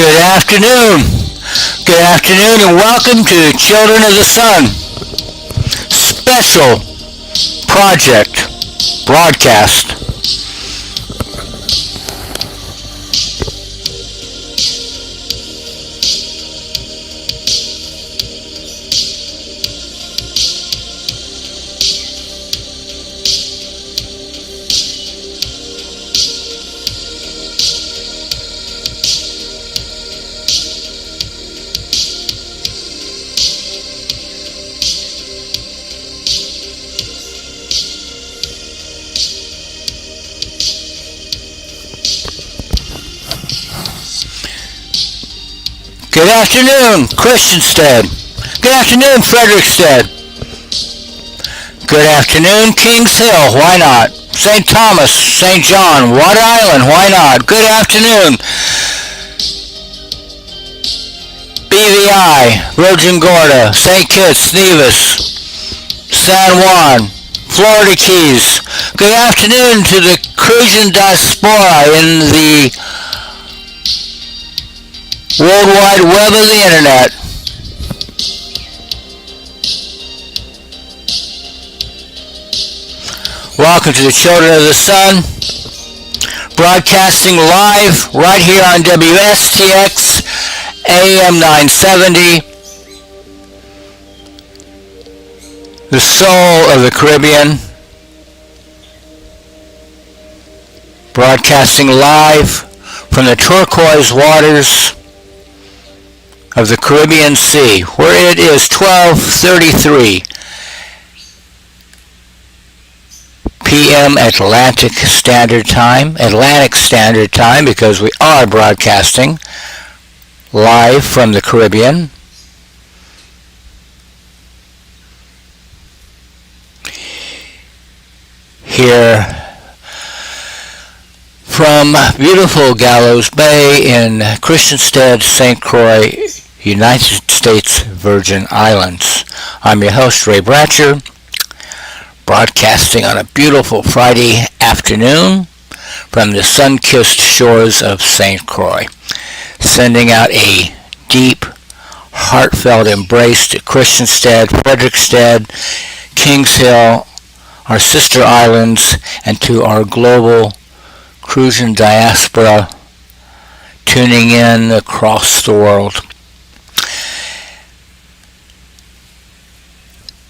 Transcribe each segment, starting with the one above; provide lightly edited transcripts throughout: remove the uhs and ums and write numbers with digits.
Good afternoon. Good afternoon and welcome to Children of the Sun special project broadcast. Good afternoon, Christiansted. Good afternoon, Fredericksted. Good afternoon, Kings Hill. Why not? St. Thomas, St. John, Water Island. Why not? Good afternoon, BVI, Virgin Gorda, St. Kitts, Nevis, San Juan, Florida Keys. Good afternoon to the Crucian diaspora in the World Wide Web of the Internet. Welcome to the Children of the Sun, broadcasting live right here on WSTX AM 970, the soul of the Caribbean, broadcasting live from the turquoise waters of the Caribbean Sea, where it is 12:33 p.m. Atlantic Standard Time, because we are broadcasting live from the Caribbean. Here from beautiful Gallows Bay in Christiansted, St. Croix, United States Virgin Islands. I'm your host, Ray Bratcher, broadcasting on a beautiful Friday afternoon from the sun-kissed shores of St. Croix, sending out a deep, heartfelt embrace to Christiansted, Fredericksted, Kings Hill, our sister islands, and to our global Crucian diaspora tuning in across the world.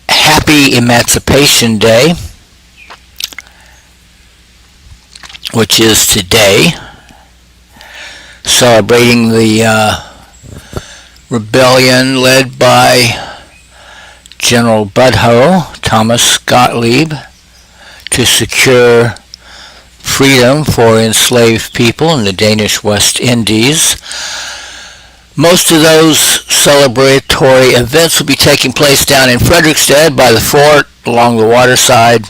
Happy Emancipation Day, which is today, celebrating the rebellion led by General Butho, Thomas Gottlieb, to secure freedom for enslaved people in the Danish West Indies. Most of those celebratory events will be taking place down in Fredericksted by the fort, along the waterside,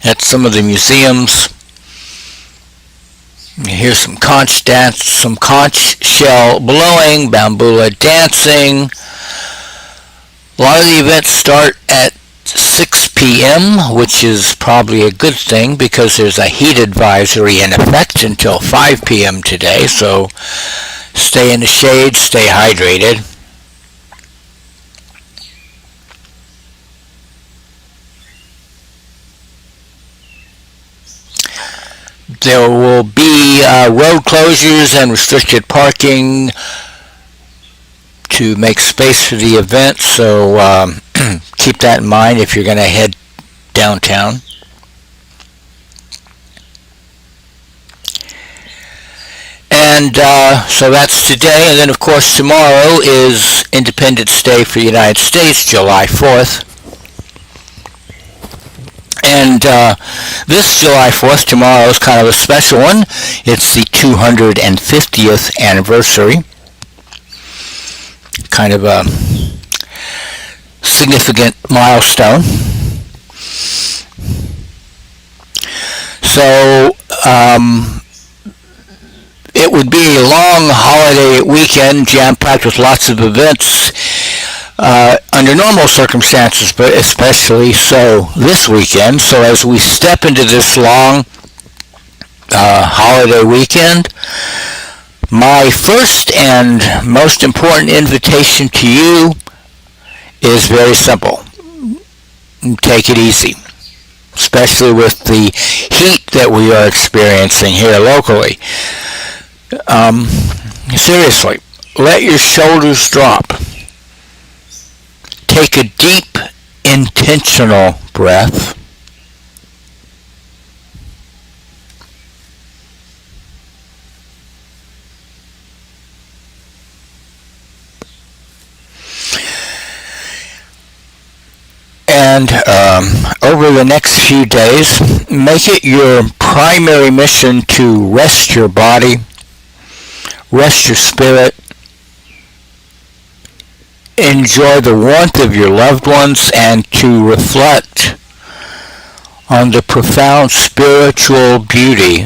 at some of the museums. You hear some conch dance, some conch shell blowing, bambula dancing. A lot of the events start at 6 p.m., which is probably a good thing because there's a heat advisory in effect until 5 p.m. today, so stay in the shade, stay hydrated. There will be road closures and restricted parking to make space for the event, so keep that in mind if you're going to head downtown. And so that's today, and then of course tomorrow is Independence Day for the United States, July 4th. And this July 4th, tomorrow, is kind of a special one. It's the 250th anniversary. Kind of a significant milestone. So, it would be a long holiday weekend, jam-packed with lots of events under normal circumstances, but especially so this weekend. So as we step into this long holiday weekend, My first and most important invitation to you is very simple. Take it easy, especially with the heat that we are experiencing here locally. Seriously, let your shoulders drop. Take a deep, intentional breath. And over the next few days, make it your primary mission to rest your body, rest your spirit, enjoy the warmth of your loved ones, and to reflect on the profound spiritual beauty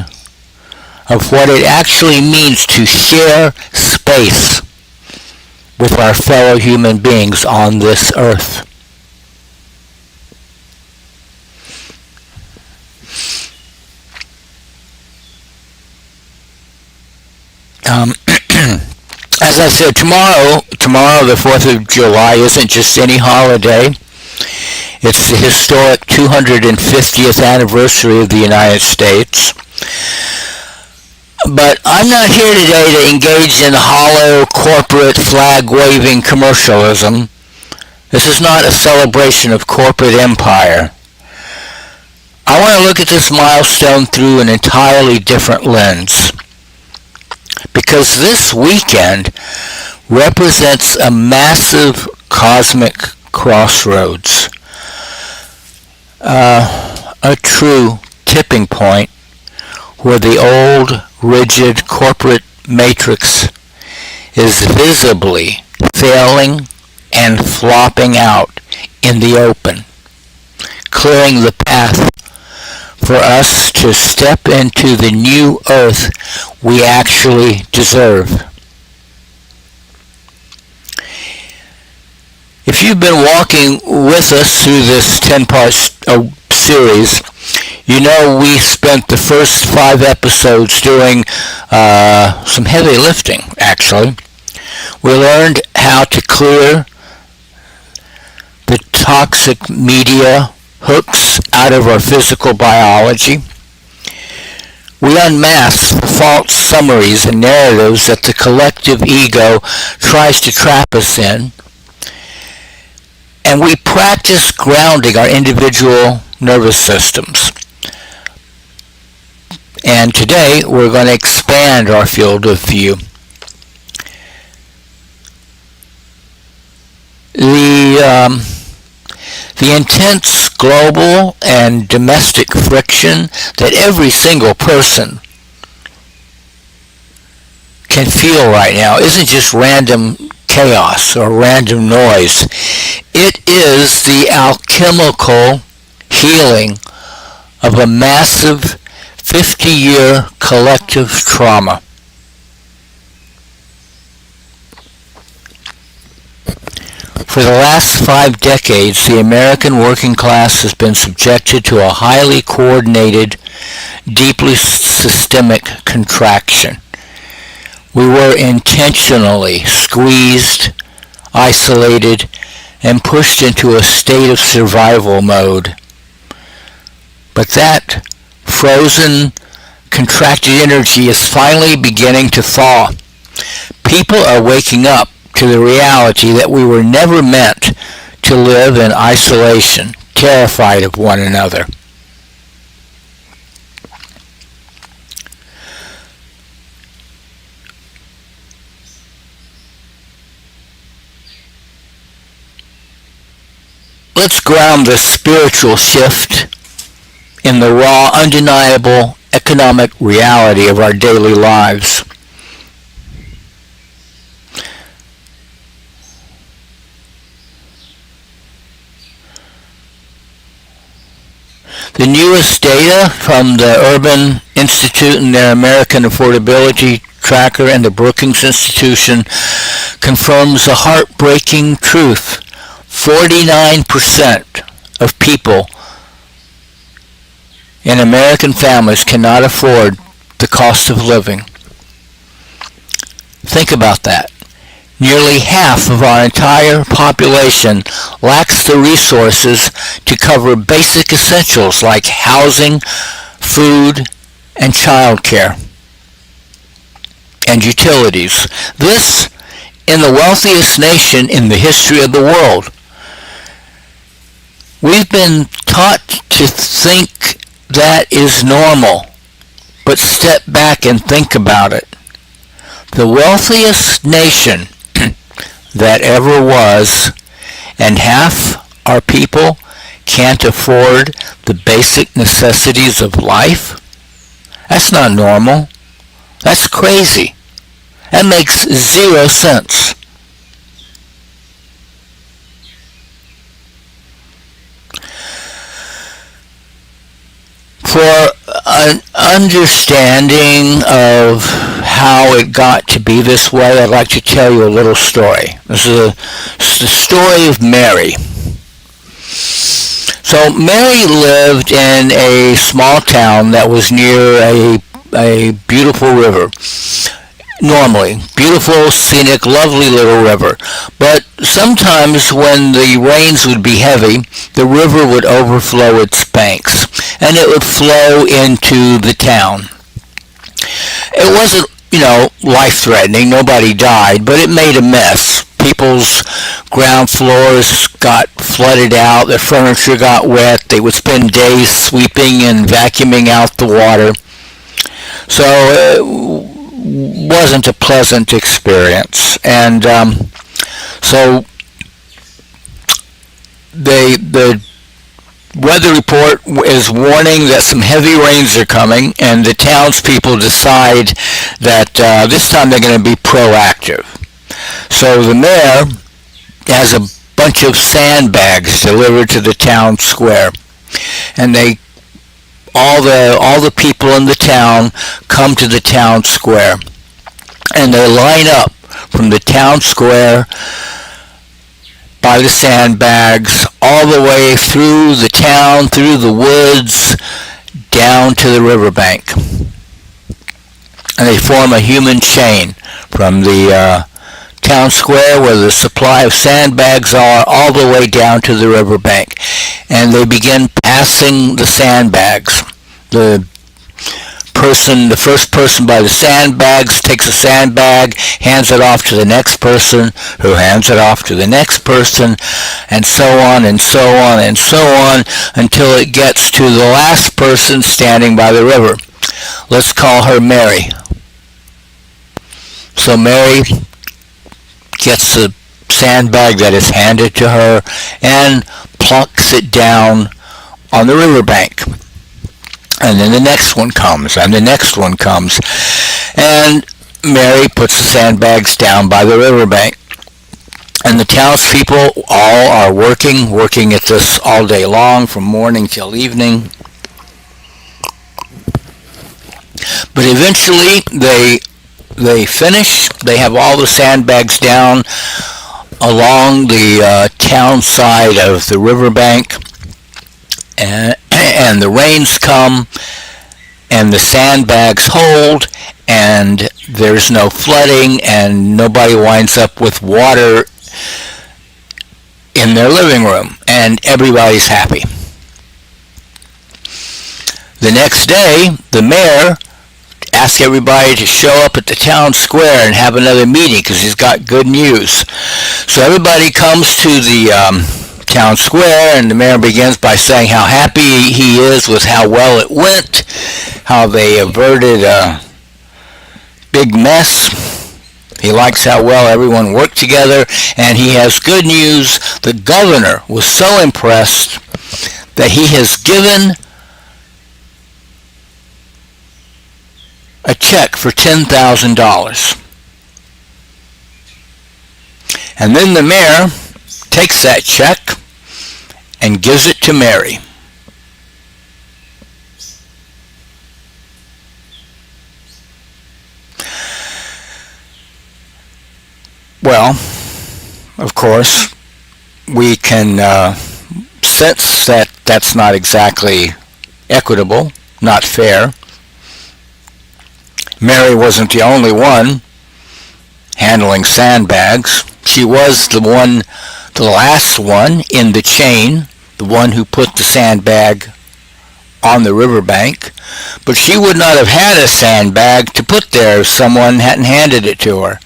of what it actually means to share space with our fellow human beings on this earth. As I said, tomorrow, the 4th of July, isn't just any holiday. It's the historic 250th anniversary of the United States. But I'm not here today to engage in hollow corporate flag-waving commercialism. This is not a celebration of corporate empire. I want to look at this milestone through an entirely different lens, because this weekend represents a massive cosmic crossroads, a true tipping point where the old, rigid corporate matrix is visibly failing and flopping out in the open, clearing the path for us to step into the new earth we actually deserve. If you've been walking with us through this 10-part series, you know we spent the first 5 episodes doing some heavy lifting, actually. We learned how to clear the toxic media hooks out of our physical biology. We unmasked false summaries and narratives that the collective ego tries to trap us in. And we practice grounding our individual nervous systems. And today we're going to expand our field of view. The intense global and domestic friction that every single person can feel right now isn't just random chaos or random noise. It is the alchemical healing of a massive 50-year collective trauma. For the last 5 decades, the American working class has been subjected to a highly coordinated, deeply systemic contraction. We were intentionally squeezed, isolated, and pushed into a state of survival mode. But that frozen, contracted energy is finally beginning to thaw. People are waking up to the reality that we were never meant to live in isolation, terrified of one another. Let's ground this spiritual shift in the raw, undeniable economic reality of our daily lives. The newest data from the Urban Institute and their American Affordability Tracker and the Brookings Institution confirms a heartbreaking truth. 49% of people in American families cannot afford the cost of living. Think about that. Nearly half of our entire population lacks the resources to cover basic essentials like housing, food, and childcare, and utilities. This in the wealthiest nation in the history of the world. We've been taught to think that is normal, but step back and think about it. The wealthiest nation that ever was, and half our people can't afford the basic necessities of life? That's not normal. That's crazy. That makes zero sense. For an understanding of how it got to be this way, I'd like to tell you a little story. This is the story of Mary. So Mary lived in a small town that was near a beautiful river. Normally, beautiful, scenic, lovely little river. But sometimes when the rains would be heavy, the river would overflow its banks, and it would flow into the town. It wasn't, life-threatening. Nobody died, but it made a mess. People's ground floors got flooded out. Their furniture got wet. They would spend days sweeping and vacuuming out the water. So it wasn't a pleasant experience. And so the weather report is warning that some heavy rains are coming, and the townspeople decide that this time they're going to be proactive. So the mayor has a bunch of sandbags delivered to the town square, and all the people in the town come to the town square, and they line up from the town square by the sandbags all the way through the town, through the woods, down to the riverbank. And they form a human chain from the town square where the supply of sandbags are all the way down to the riverbank. And they begin passing the sandbags. The first person by the sandbags takes a sandbag, hands it off to the next person, who hands it off to the next person, and so on and so on and so on until it gets to the last person standing by the river. Let's call her Mary. So Mary gets the sandbag that is handed to her and plucks it down on the riverbank. And then the next one comes, and the next one comes. And Mary puts the sandbags down by the riverbank. And the townspeople all are working at this all day long, from morning till evening. But eventually they finish. They have all the sandbags down along the town side of the riverbank. And the rains come, and the sandbags hold, and there's no flooding, and nobody winds up with water in their living room, and everybody's happy. The next day, the mayor asks everybody to show up at the town square and have another meeting because he's got good news. So everybody comes to the town square, and the mayor begins by saying how happy he is with how well it went, how they averted a big mess. He likes how well everyone worked together, and he has good news. The governor was so impressed that he has given a check for $10,000. And then the mayor takes that check and gives it to Mary. Well, of course, we can sense that that's not exactly equitable, not fair. Mary wasn't the only one handling sandbags. She was the last one in the chain, the one who put the sandbag on the riverbank. But she would not have had a sandbag to put there if someone hadn't handed it to her.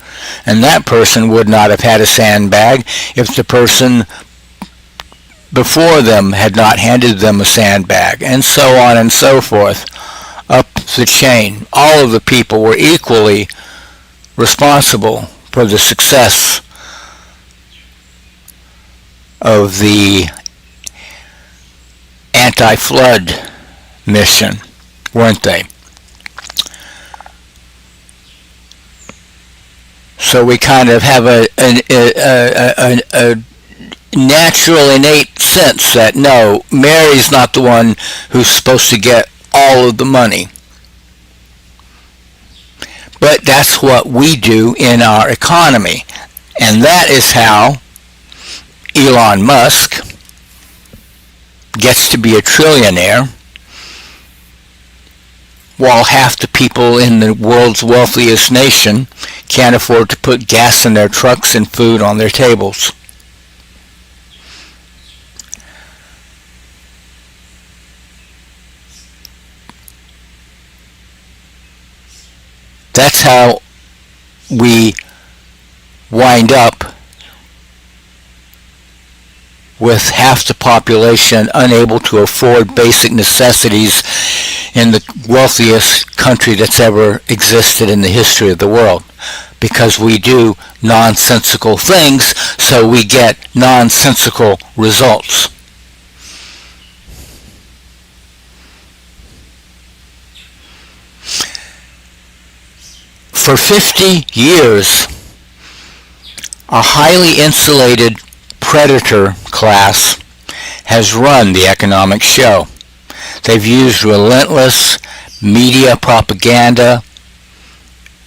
And that person would not have had a sandbag if the person before them had not handed them a sandbag, and so on and so forth, up the chain. All of the people were equally responsible for the success of the anti-flood mission, weren't they? So we kind of have a natural, innate sense that no, Mary's not the one who's supposed to get all of the money. But that's what we do in our economy. And that is how Elon Musk gets to be a trillionaire, while half the people in the world's wealthiest nation can't afford to put gas in their trucks and food on their tables. That's how we wind up with half the population unable to afford basic necessities in the wealthiest country that's ever existed in the history of the world. Because we do nonsensical things, so we get nonsensical results. For 50 years, a highly insulated predator class has run the economic show. They've used relentless media propaganda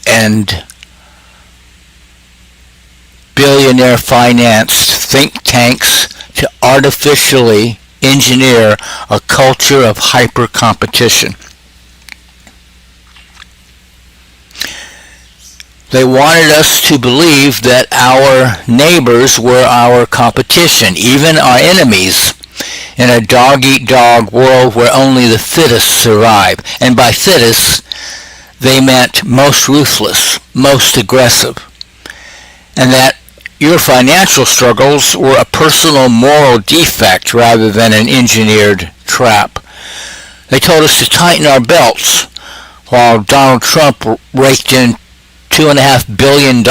and billionaire-financed think tanks to artificially engineer a culture of hyper-competition. They wanted us to believe that our neighbors were our competition, even our enemies, in a dog-eat-dog world where only the fittest survive. And by fittest, they meant most ruthless, most aggressive. And that your financial struggles were a personal moral defect rather than an engineered trap. They told us to tighten our belts while Donald Trump raked in $2.5 billion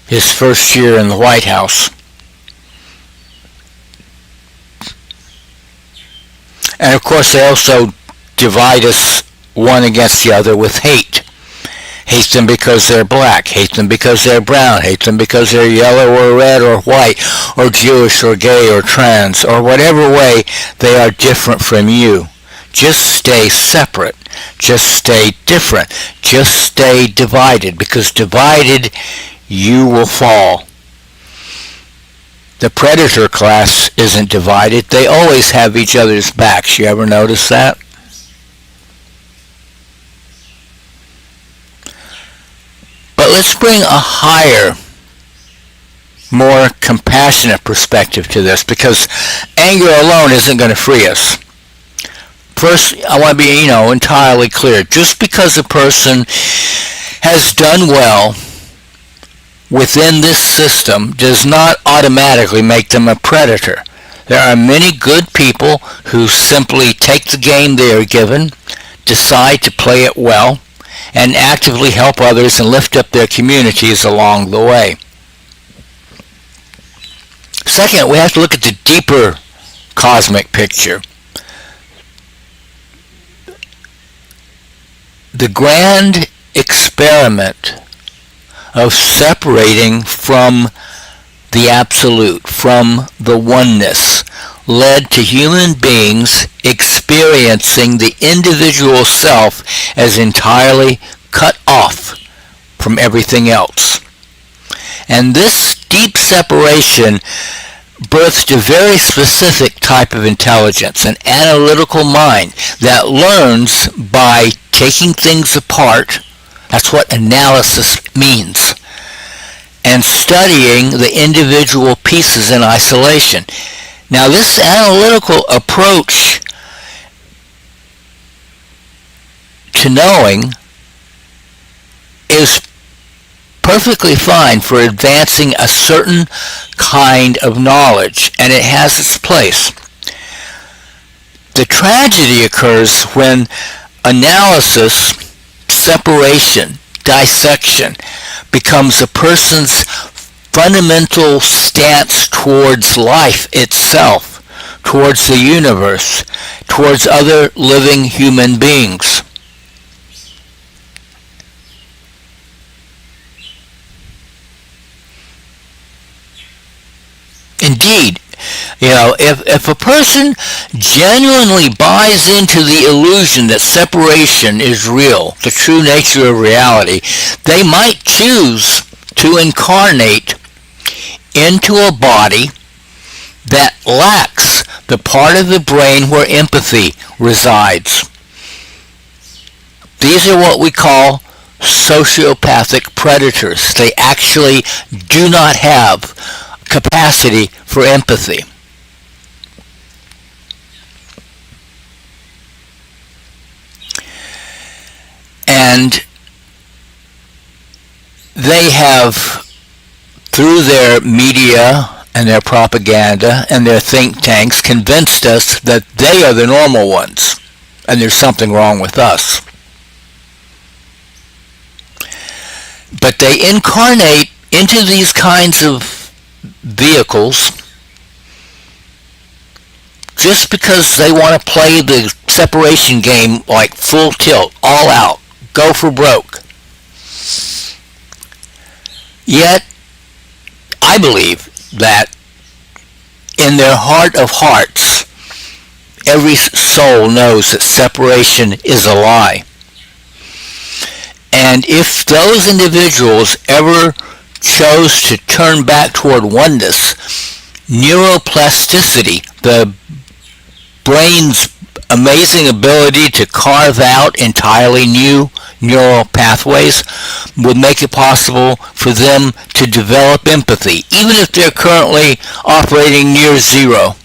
his first year in the White House. And of course they also divide us one against the other with hate. Hate them because they're black, hate them because they're brown, hate them because they're yellow or red or white or Jewish or gay or trans or whatever way they are different from you. Just stay separate. Just stay different. Just stay divided, because divided you will fall. The predator class isn't divided. They always have each other's backs. You ever notice that? But let's bring a higher, more compassionate perspective to this, because anger alone isn't going to free us. First, I want to be, entirely clear. Just because a person has done well within this system does not automatically make them a predator. There are many good people who simply take the game they are given, decide to play it well, and actively help others and lift up their communities along the way. Second, we have to look at the deeper cosmic picture. The grand experiment of separating from the absolute, from the oneness, led to human beings experiencing the individual self as entirely cut off from everything else. And this deep separation birthed a very specific type of intelligence, an analytical mind that learns by taking things apart. That's what analysis means. and studying the individual pieces in isolation. Now, this analytical approach to knowing is perfectly fine for advancing a certain kind of knowledge, and it has its place. The tragedy occurs when analysis, separation, dissection becomes a person's fundamental stance towards life itself, towards the universe, towards other living human beings. Indeed, if a person genuinely buys into the illusion that separation is real, the true nature of reality, they might choose to incarnate into a body that lacks the part of the brain where empathy resides. These are what we call sociopathic predators. They actually do not have capacity for empathy. And they have, through their media and their propaganda and their think tanks, convinced us that they are the normal ones and there's something wrong with us. But they incarnate into these kinds of vehicles just because they want to play the separation game like full tilt, all out, go for broke. Yet, I believe that in their heart of hearts, every soul knows that separation is a lie. And if those individuals ever chose to turn back toward oneness, neuroplasticity, the brain's amazing ability to carve out entirely new neural pathways, would make it possible for them to develop empathy, even if they're currently operating near zero.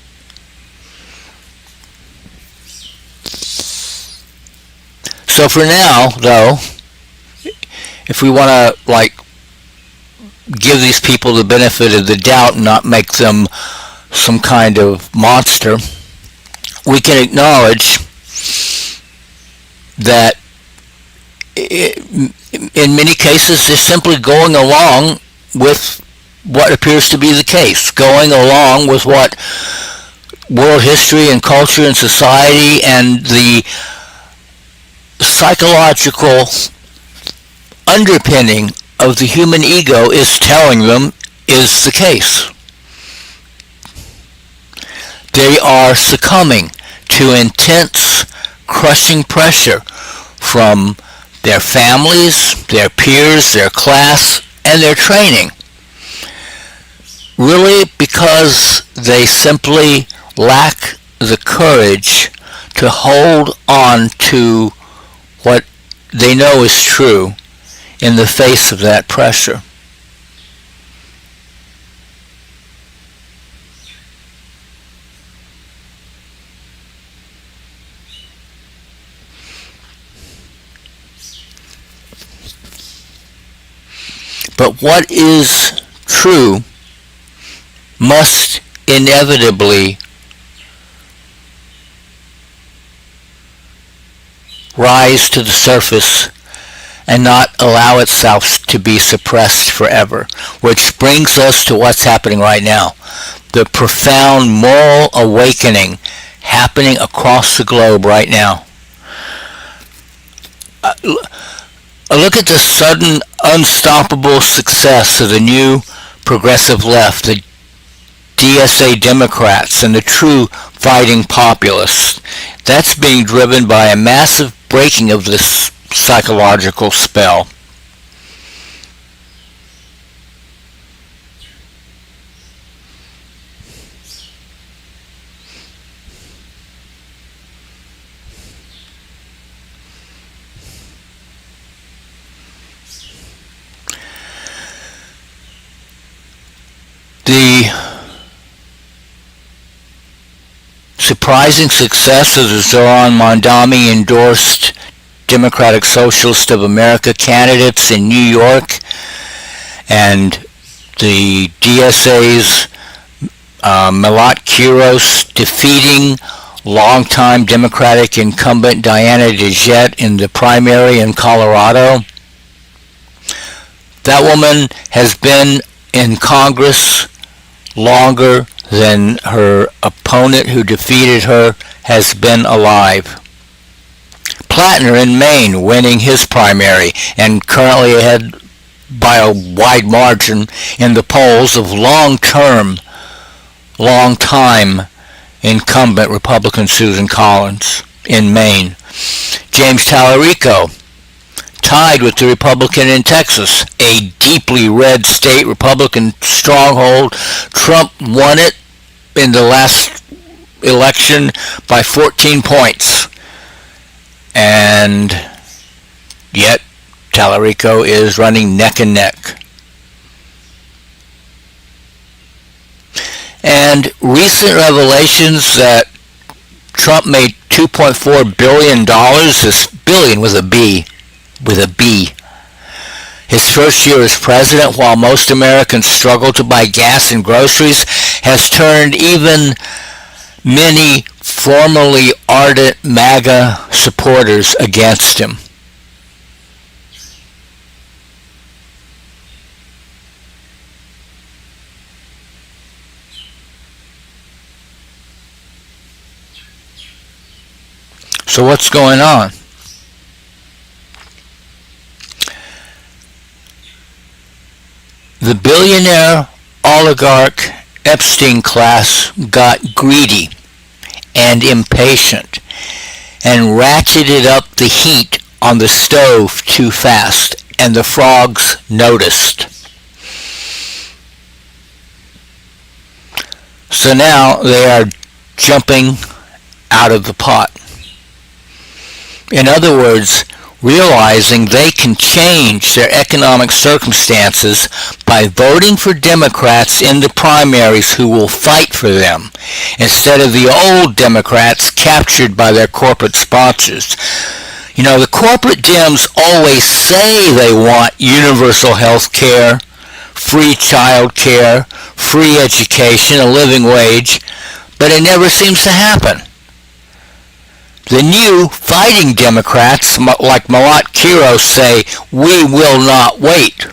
So for now, though, if we want to give these people the benefit of the doubt and not make them some kind of monster, we can acknowledge that in many cases they're simply going along with what appears to be the case, going along with what world history and culture and society and the psychological underpinning of the human ego is telling them is the case. They are succumbing to intense, crushing pressure from their families, their peers, their class, and their training. Really because they simply lack the courage to hold on to what they know is true in the face of that pressure. But what is true must inevitably rise to the surface and not allow itself to be suppressed forever, which brings us to what's happening right now. The profound moral awakening happening across the globe right now. Look at the sudden, unstoppable success of the new progressive left, the DSA Democrats, and the true fighting populists. That's being driven by a massive breaking of this psychological spell. The surprising success of the Zoran Mondani endorsed Democratic Socialist of America candidates in New York and the DSA's Malat Quiros defeating longtime Democratic incumbent Diana DeJette in the primary in Colorado. That woman has been in Congress longer than her opponent who defeated her has been alive. Plattner in Maine winning his primary and currently ahead by a wide margin in the polls of long-time incumbent Republican Susan Collins in Maine. James Tallarico tied with the Republican in Texas, a deeply red state Republican stronghold. Trump won it in the last election by 14 points. And yet Tallarico is running neck and neck. And recent revelations that Trump made $2.4 billion, this billion with a B, his first year as president, while most Americans struggle to buy gas and groceries, has turned even many formerly ardent MAGA supporters against him. So what's going on? The billionaire oligarch Epstein class got greedy and impatient and ratcheted up the heat on the stove too fast, and the frogs noticed. So now they are jumping out of the pot. In other words, realizing they can change their economic circumstances by voting for Democrats in the primaries who will fight for them, instead of the old Democrats captured by their corporate sponsors. You know, the corporate Dems always say they want universal health care, free child care, free education, a living wage, but it never seems to happen. The new fighting Democrats, like Malat Quiros, say, we will not wait.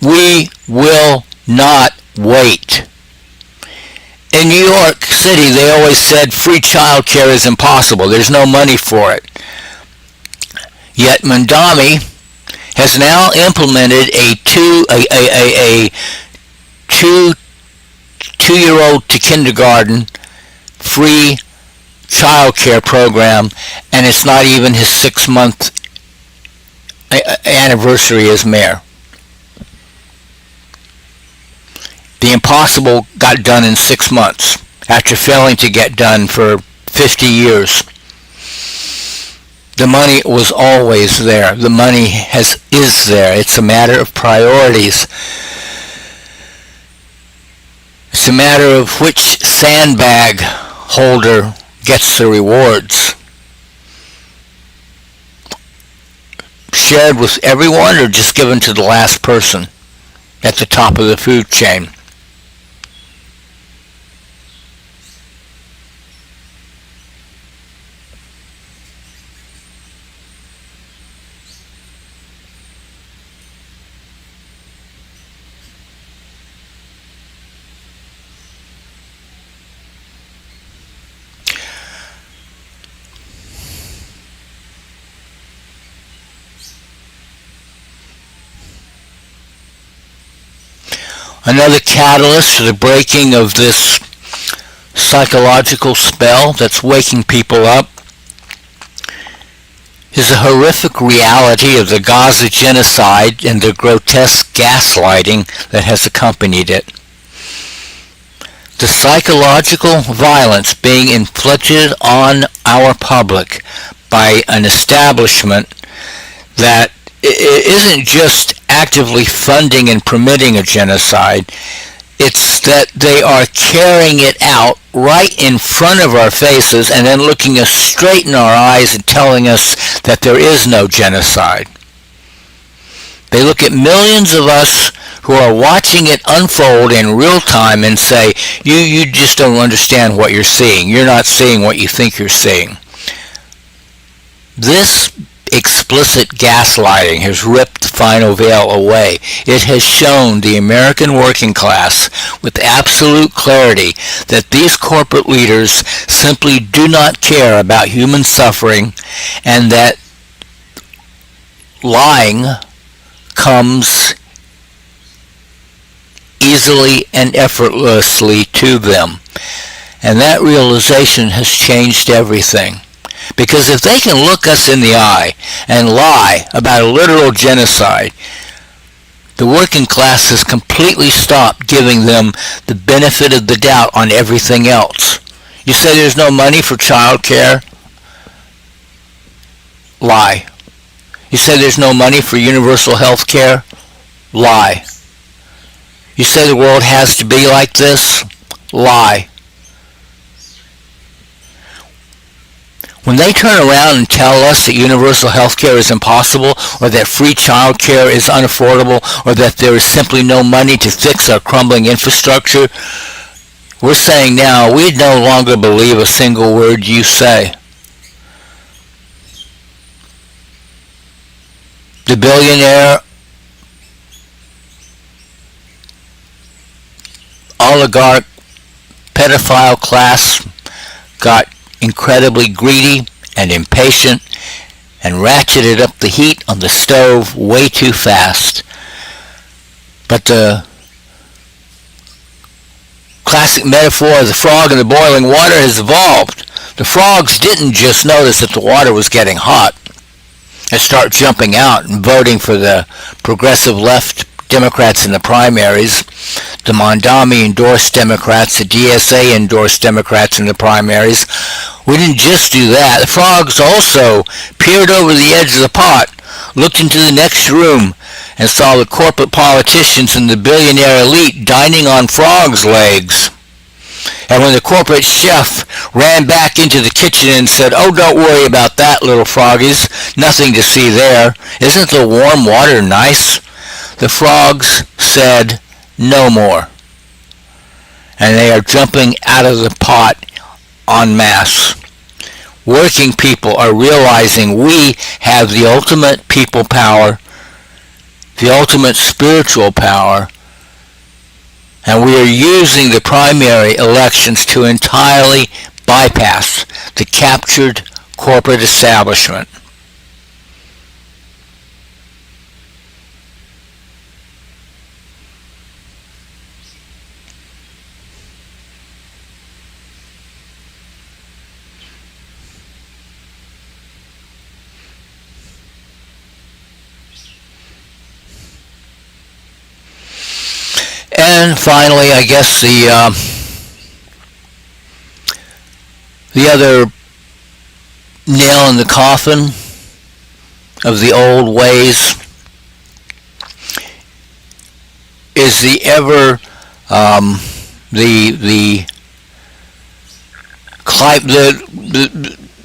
We will not wait. In New York City, they always said free child care is impossible. There's no money for it. Yet Mondani has now implemented a two-year-old to kindergarten free child care program, and it's not even his 6-month anniversary as mayor. The impossible got done in 6 months after failing to get done for 50 years. The money was always there. The money is there. It's a matter of priorities. It's a matter of which sandbag holder gets the rewards. Shared with everyone or just given to the last person at the top of the food chain? Another catalyst for the breaking of this psychological spell that's waking people up is the horrific reality of the Gaza genocide and the grotesque gaslighting that has accompanied it. The psychological violence being inflicted on our public by an establishment that isn't just actively funding and permitting a genocide. It's that they are carrying it out right in front of our faces and then looking us straight in our eyes and telling us that there is no genocide. They look at millions of us who are watching it unfold in real time and say, you just don't understand what you're seeing. You're not seeing what you think you're seeing. This explicit gaslighting has ripped the final veil away. It has shown the American working class with absolute clarity that these corporate leaders simply do not care about human suffering, and that lying comes easily and effortlessly to them. And that realization has changed everything. Because if they can look us in the eye and lie about a literal genocide, the working class has completely stopped giving them the benefit of the doubt on everything else. You say there's no money for child care? Lie. You say there's no money for universal health care? Lie. You say the world has to be like this? Lie. When they turn around and tell us that universal health care is impossible, or that free child care is unaffordable, or that there is simply no money to fix our crumbling infrastructure, we're saying now we no longer believe a single word you say. The billionaire oligarch pedophile class got incredibly greedy and impatient and ratcheted up the heat on the stove way too fast. But the classic metaphor of the frog in the boiling water has evolved. The frogs didn't just notice that the water was getting hot and start jumping out and voting for the progressive left Democrats in the primaries. The Mondami endorsed Democrats, the DSA endorsed Democrats in the primaries. We didn't just do that. The frogs also peered over the edge of the pot, looked into the next room, and saw the corporate politicians and the billionaire elite dining on frogs' legs. And when the corporate chef ran back into the kitchen and said, "Oh, don't worry about that, little froggies. Nothing to see there. Isn't the warm water nice?" The frogs said, "No more." And they are jumping out of the pot en masse. Working people are realizing we have the ultimate people power, the ultimate spiritual power, and we are using the primary elections to entirely bypass the captured corporate establishment. And finally, I guess the other nail in the coffin of the old ways is the ever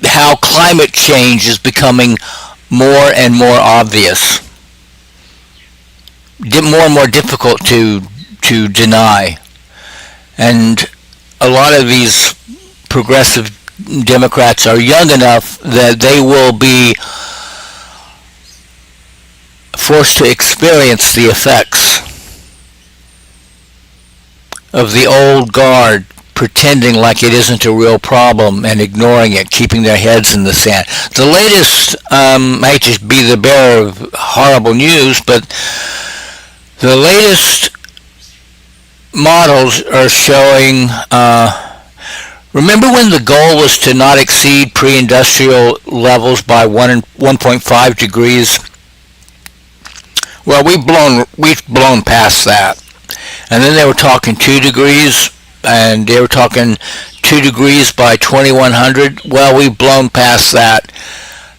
how climate change is becoming more and more obvious, more and more difficult to deny. And a lot of these progressive Democrats are young enough that they will be forced to experience the effects of the old guard pretending like it isn't a real problem and ignoring it, keeping their heads in the sand. The latest, I hate to be the bearer of horrible news, but the latest models are showing, remember when the goal was to not exceed pre-industrial levels by 1.5 degrees? Well, we've blown past that. And then they were talking 2 degrees, and they were talking 2 degrees by 2100. Well, we've blown past that.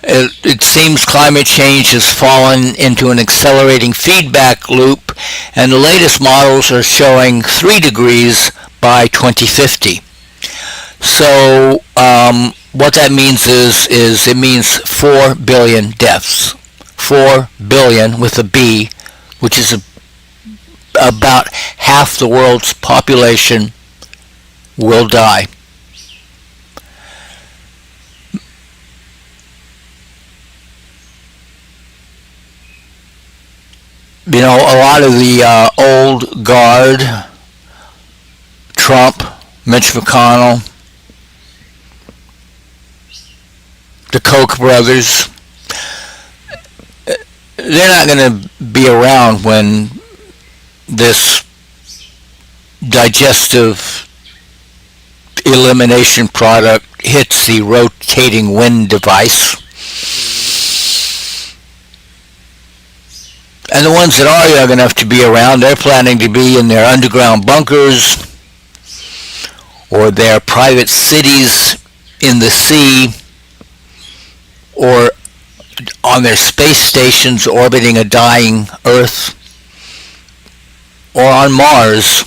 It seems climate change has fallen into an accelerating feedback loop, and the latest models are showing 3 degrees by 2050. So what that means is it means 4 billion deaths. 4 billion with a B, which is about half the world's population will die. You know, a lot of the old guard, Trump, Mitch McConnell, the Koch brothers, they're not going to be around when this digestive elimination product hits the rotating wind device. And the ones that are young enough to be around, they're planning to be in their underground bunkers or their private cities in the sea or on their space stations orbiting a dying Earth or on Mars.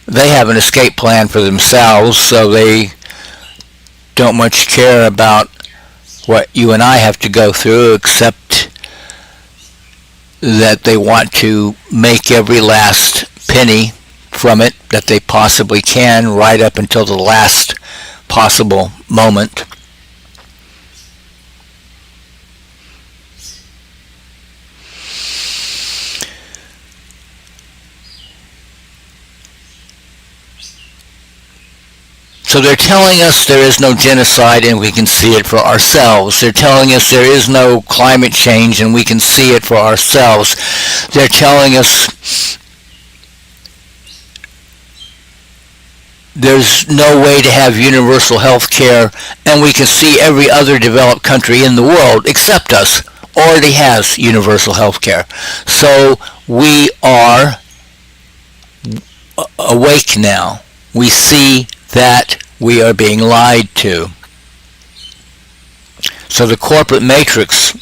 They have an escape plan for themselves, so they don't much care about what you and I have to go through, except that they want to make every last penny from it that they possibly can, right up until the last possible moment. So they're telling us there is no genocide and we can see it for ourselves. They're telling us there is no climate change and we can see it for ourselves. They're telling us there's no way to have universal health care and we can see every other developed country in the world except us already has universal health care. So we are awake now. We see that we are being lied to. So the corporate matrix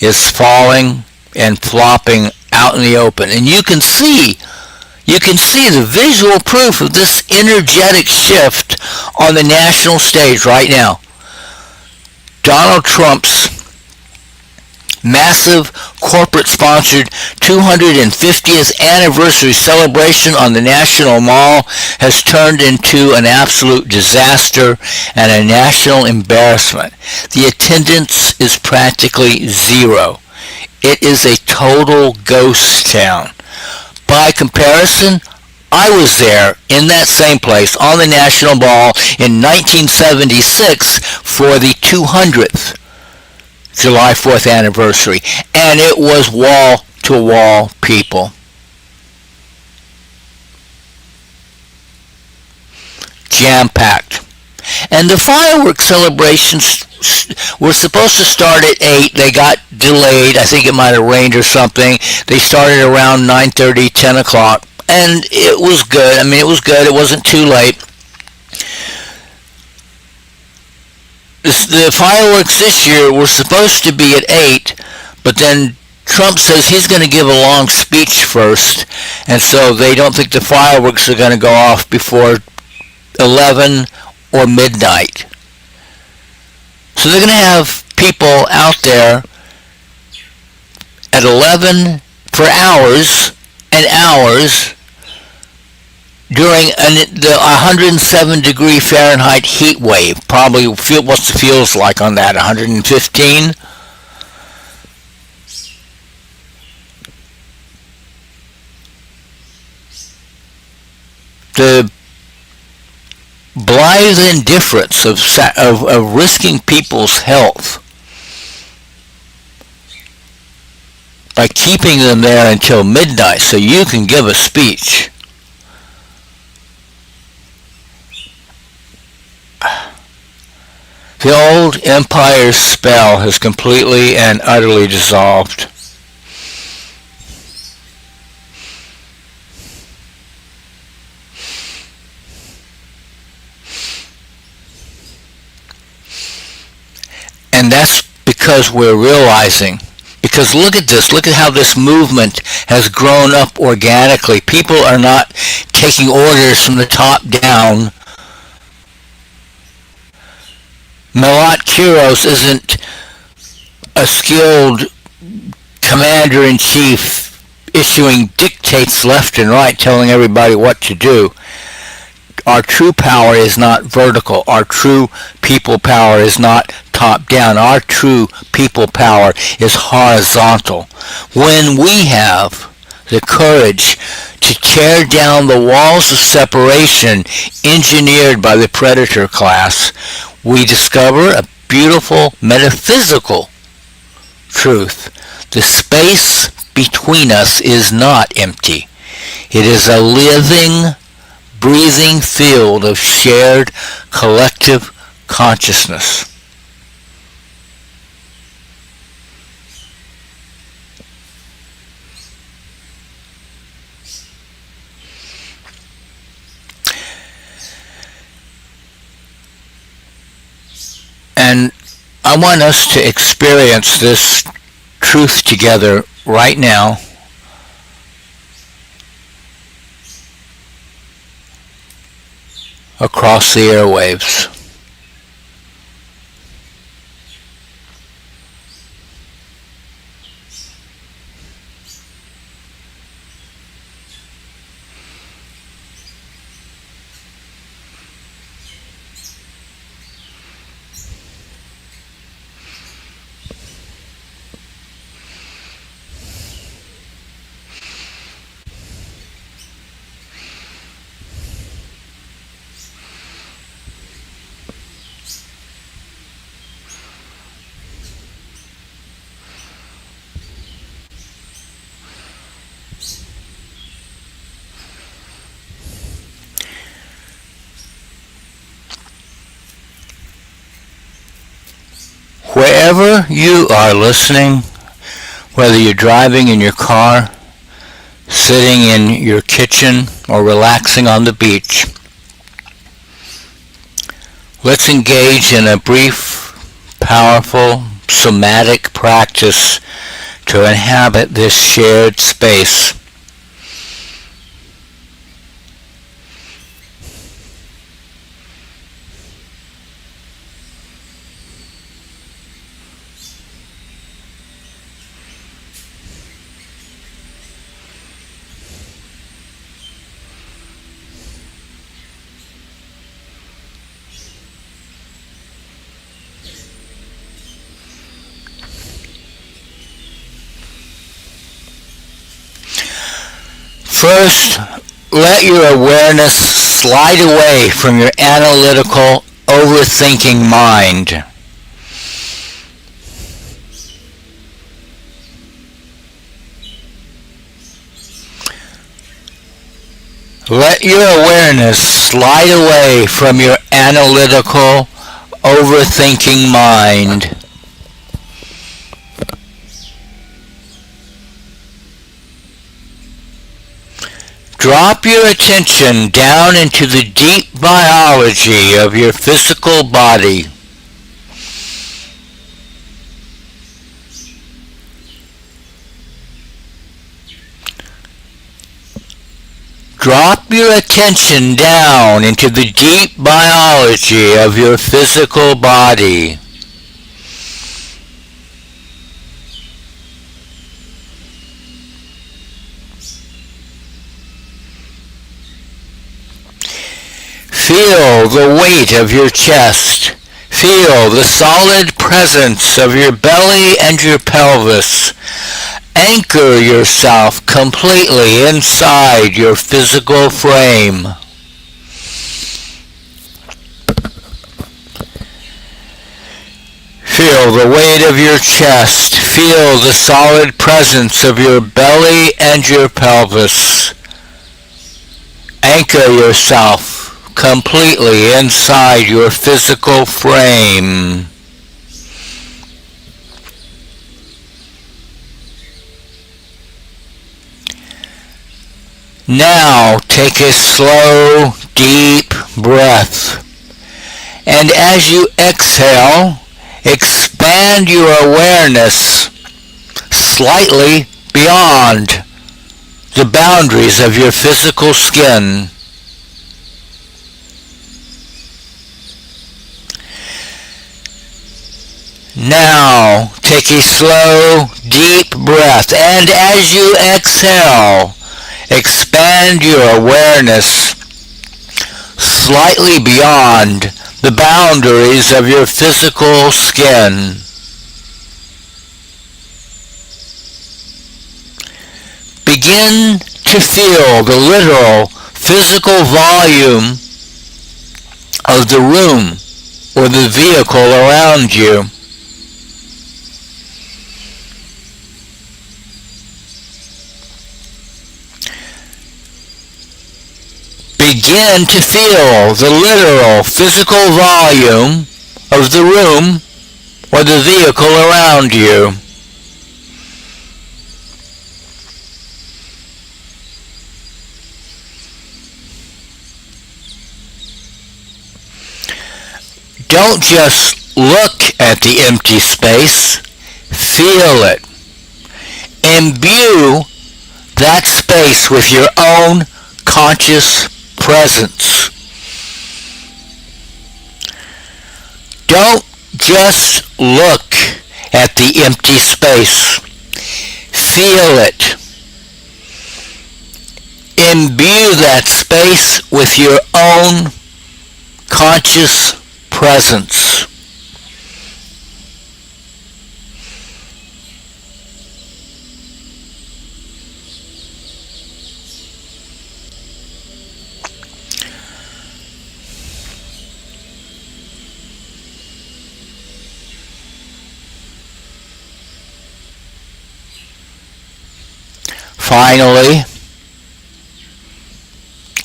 is falling and flopping out in the open. And you can see the visual proof of this energetic shift on the national stage right now. Donald Trump's massive corporate-sponsored 250th anniversary celebration on the National Mall has turned into an absolute disaster and a national embarrassment. The attendance is practically zero. It is a total ghost town. By comparison, I was there in that same place on the National Mall in 1976 for the 200th July 4th anniversary, and it was wall-to-wall people. Jam-packed. And the fireworks celebrations were supposed to start at 8. They got delayed. I think it might have rained or something. They started around 9:30, 10 o'clock, and it was good. I mean, it was good. It wasn't too late. The fireworks this year were supposed to be at 8, but then Trump says he's going to give a long speech first, and so they don't think the fireworks are going to go off before 11 or midnight. So they're going to have people out there at 11 for hours and hours during the 107 degree Fahrenheit heat wave. Probably what it feels like on that, 115. The blithe indifference of risking people's health by keeping them there until midnight so you can give a speech. The old empire's spell has completely and utterly dissolved. And that's because we're realizing, because look at this, look at how this movement has grown up organically. People are not taking orders from the top down. Milat Kiros isn't a skilled commander-in-chief issuing dictates left and right, telling everybody what to do. Our true power is not vertical. Our true people power is not top down. Our true people power is horizontal. When we have the courage to tear down the walls of separation engineered by the predator class, we discover a beautiful metaphysical truth. The space between us is not empty. It is a living, breathing field of shared collective consciousness. And I want us to experience this truth together right now. Across the airwaves. Wherever you are listening, whether you're driving in your car, sitting in your kitchen, or relaxing on the beach, let's engage in a brief, powerful, somatic practice to inhabit this shared space. First, let your awareness slide away from your analytical, overthinking mind. Let your awareness slide away from your analytical, overthinking mind. Drop your attention down into the deep biology of your physical body. Drop your attention down into the deep biology of your physical body. Feel the weight of your chest. Feel the solid presence of your belly and your pelvis. Anchor yourself completely inside your physical frame. Feel the weight of your chest. Feel the solid presence of your belly and your pelvis. Anchor yourself completely inside your physical frame. Now take a slow, deep breath, and as you exhale, expel expand your awareness slightly beyond the boundaries of your physical skin. Now, take a slow, deep breath, and as you exhale, expand your awareness slightly beyond the boundaries of your physical skin. Begin to feel the literal physical volume of the room or the vehicle around you. Begin to feel the literal physical volume of the room or the vehicle around you. Don't just look at the empty space, feel it. Imbue that space with your own conscious presence. Don't just look at the empty space. Feel it. Imbue that space with your own conscious presence. Finally,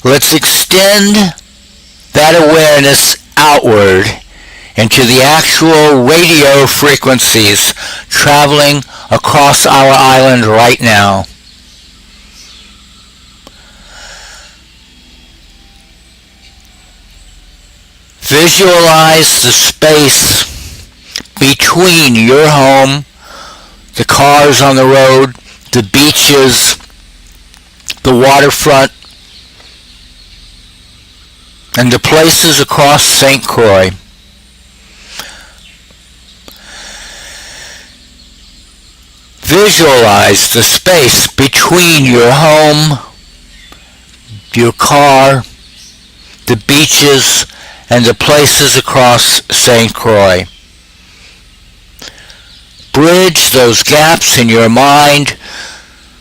let's extend that awareness outward into the actual radio frequencies traveling across our island right now. Visualize the space between your home, the cars on the road, the beaches, the waterfront, and the places across St. Croix. Visualize the space between your home, your car, the beaches, and the places across St. Croix. Bridge those gaps in your mind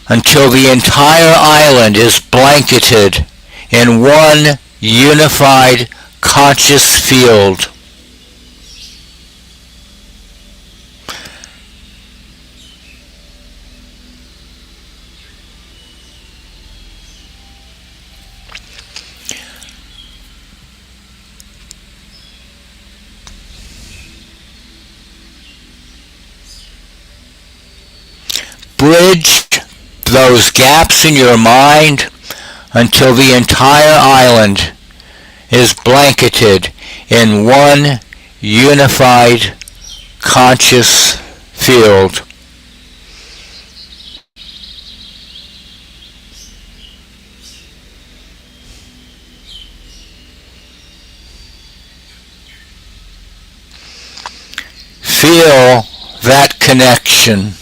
until the entire island is blanketed in one unified conscious field. Bridge those gaps in your mind until the entire island is blanketed in one unified conscious field. Feel that connection.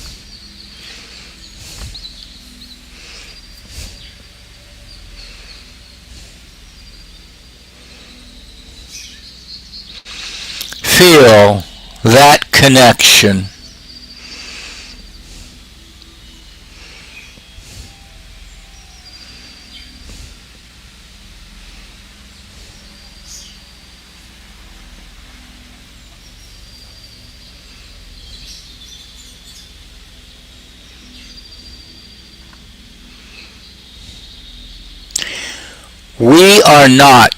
Feel that connection. We are not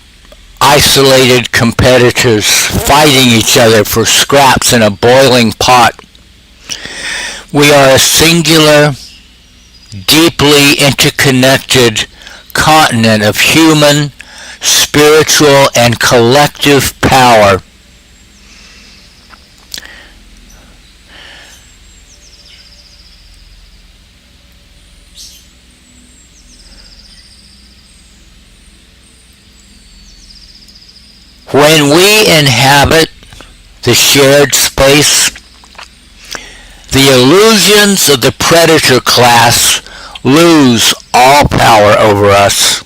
isolated competitors fighting each other for scraps in a boiling pot. We are a singular, deeply interconnected continent of human, spiritual, and collective power. When we inhabit the shared space, the illusions of the predator class lose all power over us.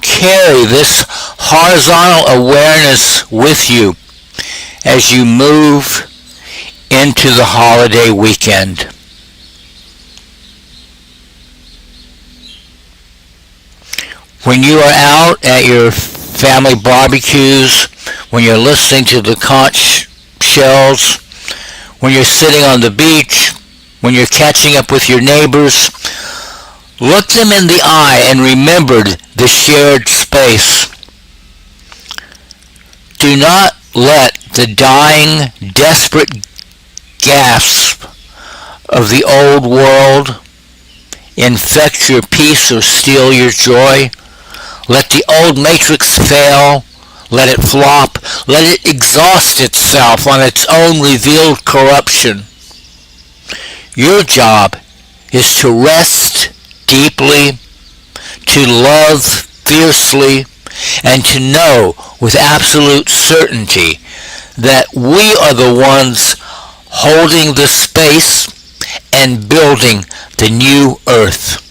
Carry this horizontal awareness with you as you move into the holiday weekend. When you are out at your family barbecues, when you're listening to the conch shells, when you're sitting on the beach, when you're catching up with your neighbors, look them in the eye and remember the shared space. Do not let the dying, desperate gasp of the old world infect your peace or steal your joy. Let the old matrix fail. Let it flop. Let it exhaust itself on its own revealed corruption. Your job is to rest deeply, to love fiercely, and to know with absolute certainty that we are the ones holding the space and building the new earth.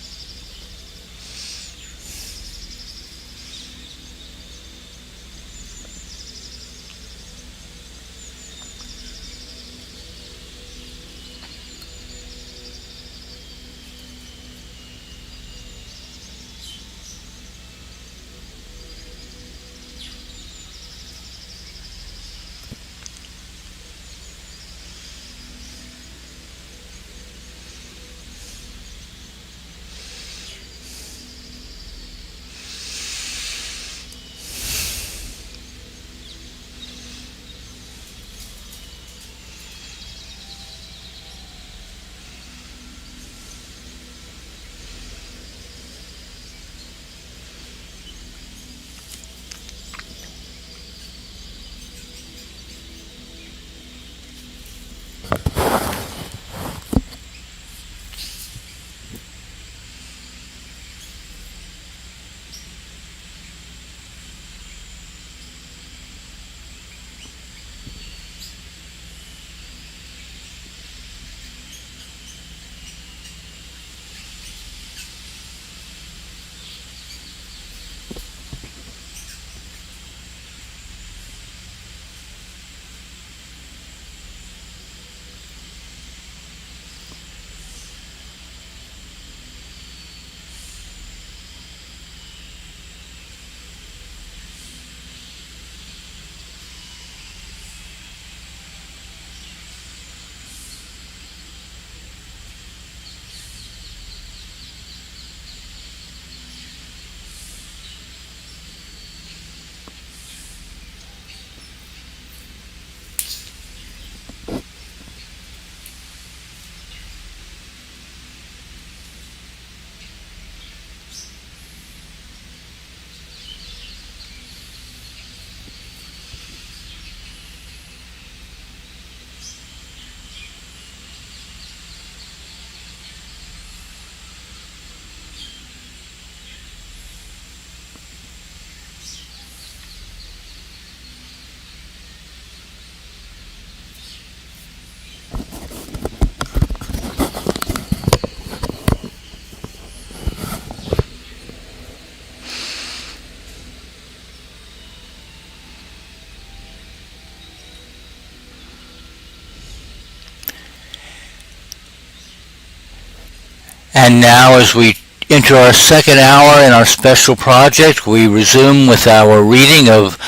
And now, as we enter our second hour in our special project, we resume with our reading of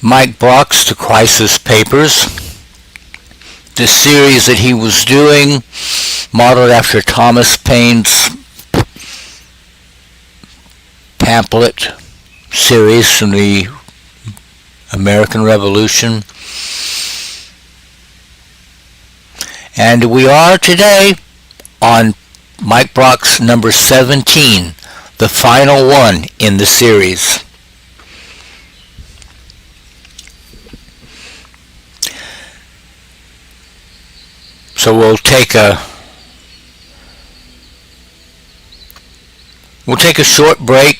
Mike Brock's The Crisis Papers, the series that he was doing, modeled after Thomas Paine's pamphlet series from the American Revolution. And we are today on Mike Brock's number 17, the final one in the series. So we'll take a short break,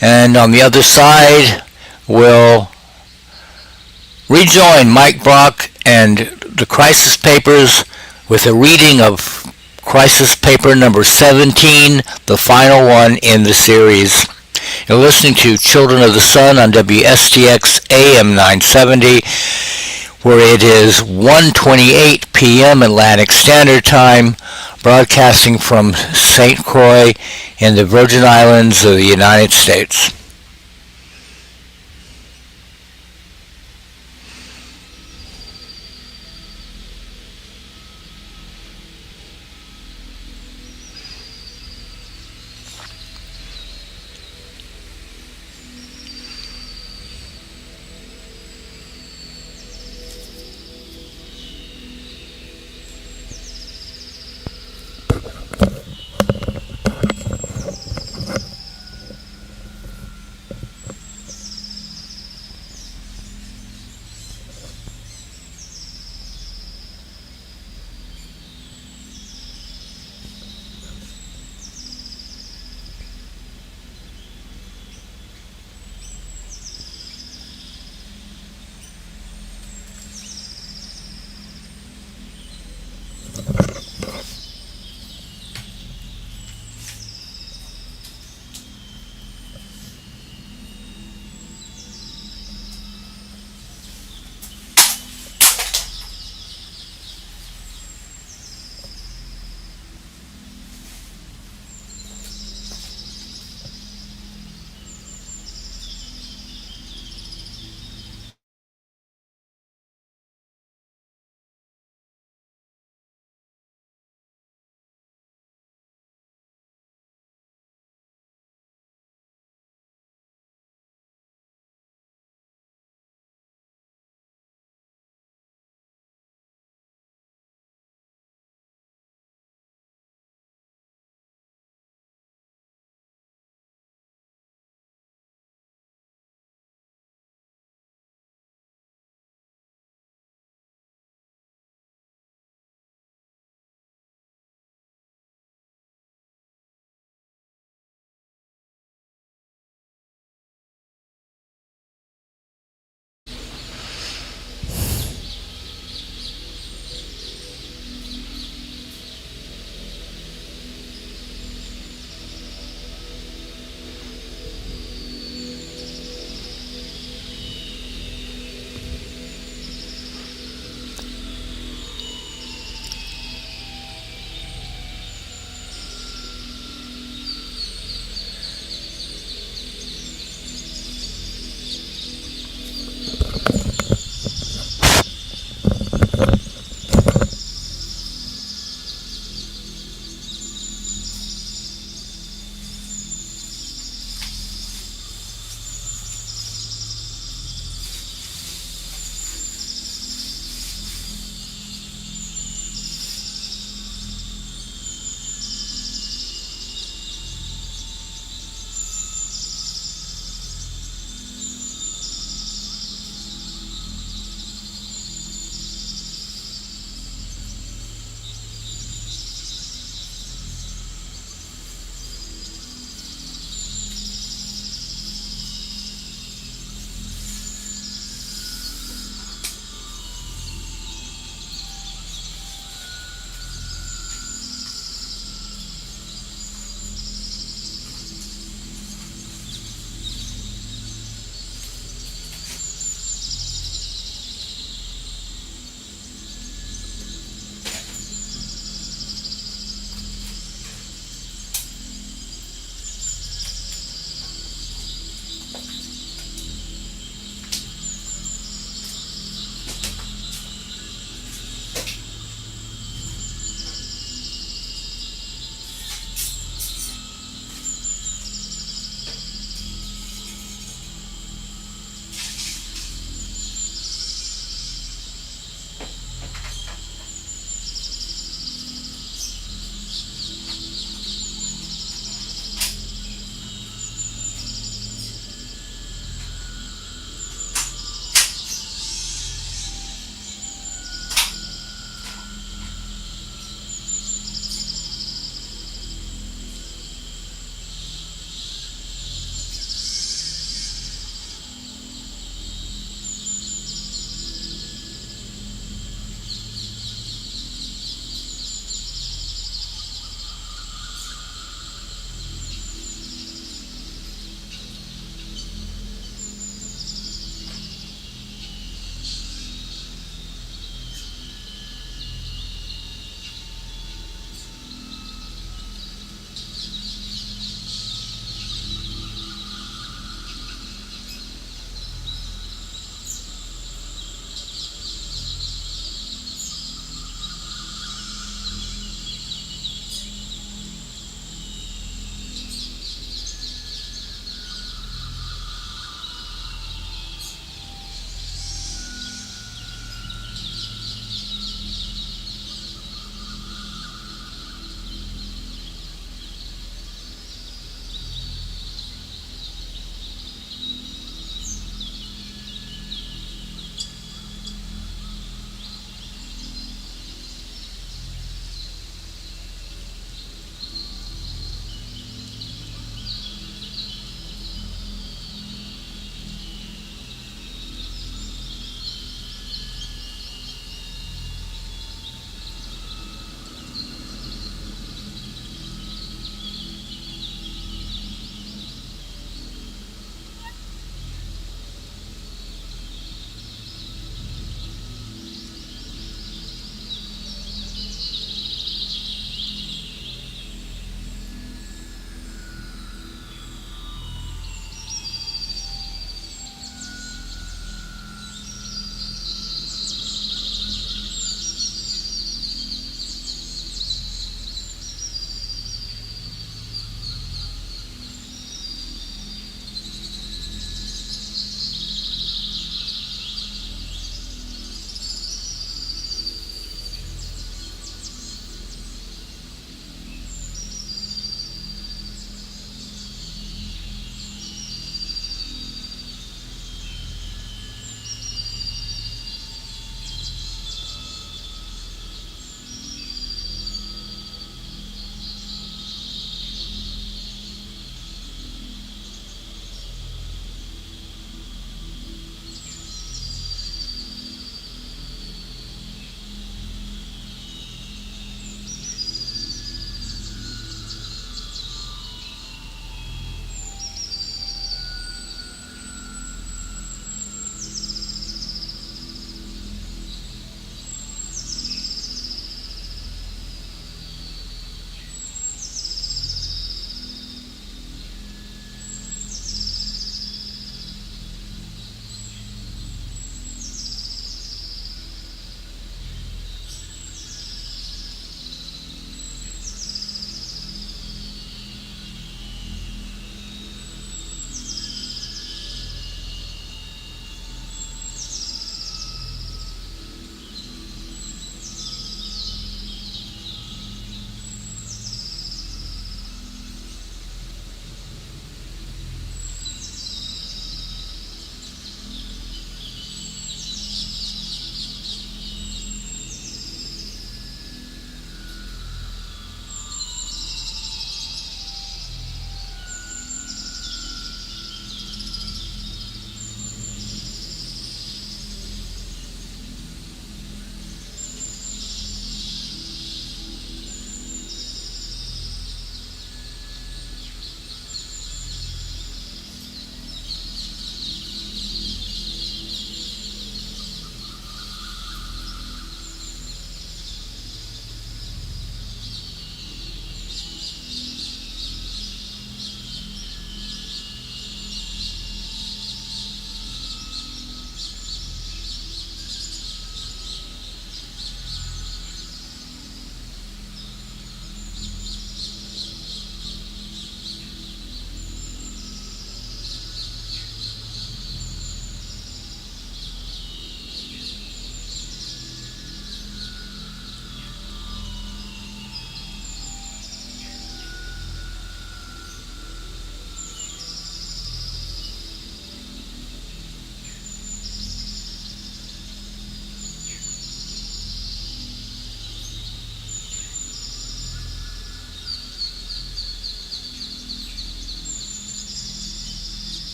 and on the other side we'll rejoin Mike Brock and the Crisis Papers with a reading of Crisis Paper number 17, the final one in the series. You're listening to Children of the Sun on WSTX AM 970, where it is 1:28 p.m. Atlantic Standard Time, broadcasting from St. Croix in the Virgin Islands of the United States.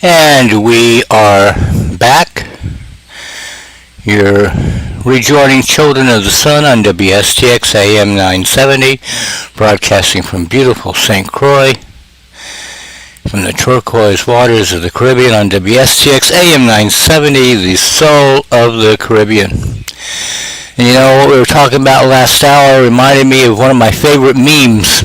And we are back. You're rejoining Children of the Sun on WSTX AM 970, broadcasting from beautiful St. Croix, from the turquoise waters of the Caribbean on WSTX AM 970, the soul of the Caribbean. And you know, what we were talking about last hour reminded me of one of my favorite memes.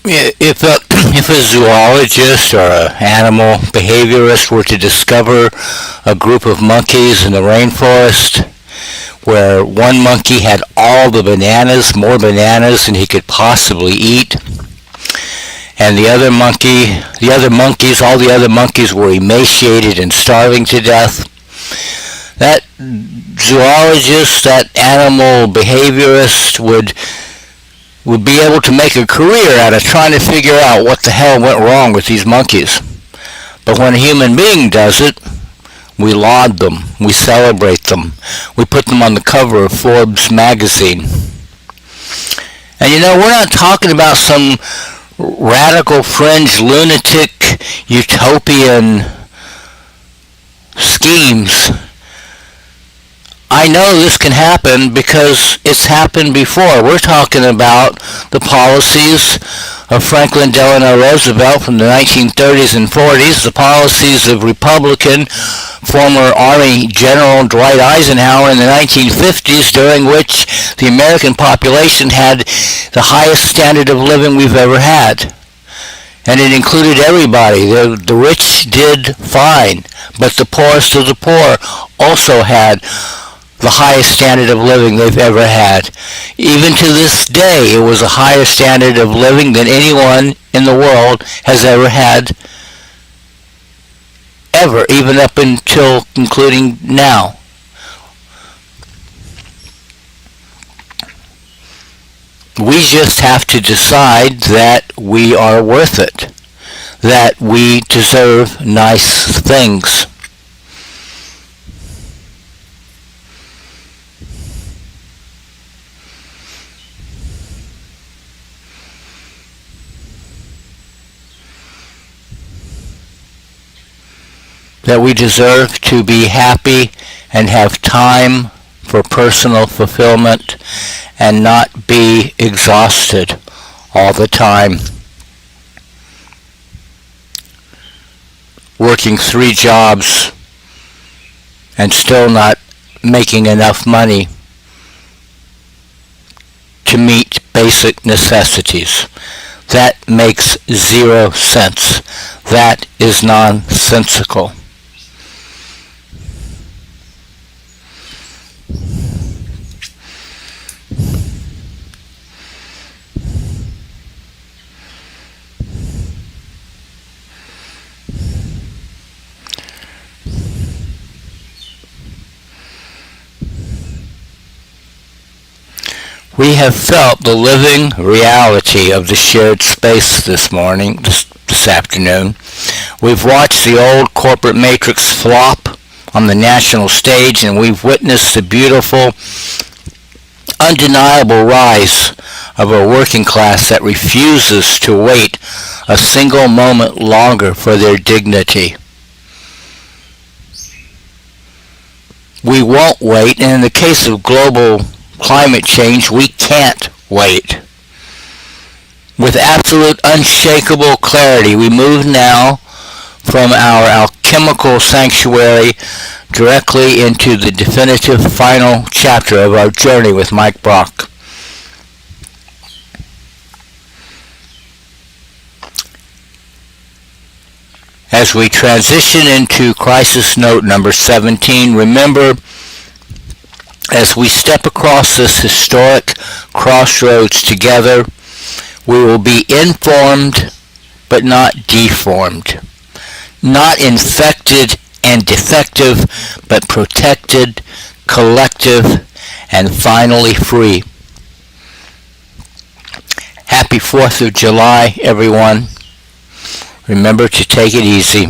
If a zoologist or an animal behaviorist were to discover a group of monkeys in the rainforest where one monkey had all the bananas, more bananas than he could possibly eat, and all the other monkeys were emaciated and starving to death, that zoologist, that animal behaviorist would be able to make a career out of trying to figure out what the hell went wrong with these monkeys. But when a human being does it, we laud them, we celebrate them, we put them on the cover of Forbes magazine. And you know, we're not talking about some radical fringe lunatic utopian schemes. I know this can happen because it's happened before. We're talking about the policies of Franklin Delano Roosevelt from the 1930s and 40s, the policies of Republican former Army General Dwight Eisenhower in the 1950s, during which the American population had the highest standard of living we've ever had. And it included everybody. The rich did fine, but the poorest of the poor also had the highest standard of living they've ever had. Even to this day, it was a higher standard of living than anyone in the world has ever had, ever, even up until including now. We just have to decide that we are worth it, that we deserve nice things. That we deserve to be happy and have time for personal fulfillment and not be exhausted all the time, working 3 jobs and still not making enough money to meet basic necessities. That makes 0 sense. That is nonsensical. We have felt the living reality of the shared space this afternoon. We've watched the old corporate matrix flop on the national stage, and we've witnessed the beautiful, undeniable rise of a working class that refuses to wait a single moment longer for their dignity. We won't wait, and in the case of global climate change, we can't wait. With absolute unshakable clarity, we move now from our alchemical sanctuary directly into the definitive final chapter of our journey with Mike Brock. As we transition into crisis note number 17, remember, as we step across this historic crossroads together, we will be informed but not deformed, not infected and defective, but protected, collective, and finally free. Happy 4th of July, everyone. Remember to take it easy.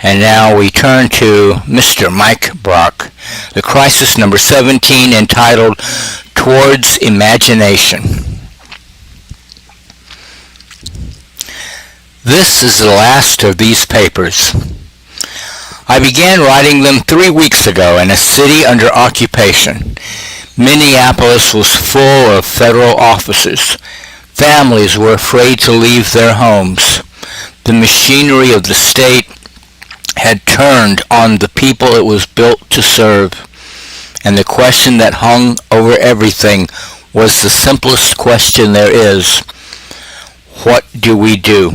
And now we turn to Mr. Mike Brock. the crisis number 17, entitled Towards Imagination. This is the last of these papers. I began writing them 3 weeks ago in a city under occupation. Minneapolis was full of federal offices. Families were afraid to leave their homes. The machinery of the state had turned on the people it was built to serve. And the question that hung over everything was the simplest question there is. What do we do?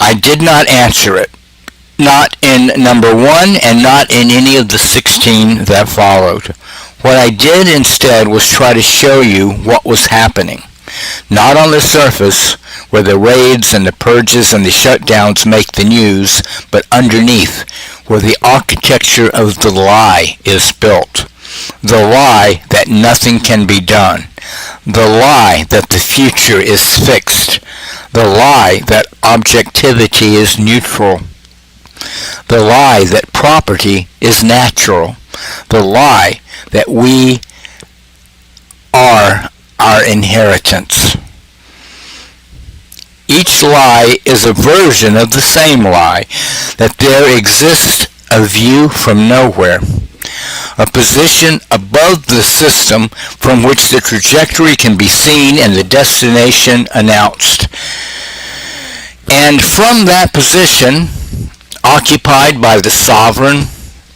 I did not answer it. Not in number 1 and not in any of the 16 that followed. What I did instead was try to show you what was happening. Not on the surface, where the raids and the purges and the shutdowns make the news, but underneath, where the architecture of the lie is built. The lie that nothing can be done. The lie that the future is fixed. The lie that objectivity is neutral. The lie that property is natural. The lie that we are our inheritance. Each lie is a version of the same lie, that there exists a view from nowhere, a position above the system from which the trajectory can be seen and the destination announced. And from that position, occupied by the sovereign,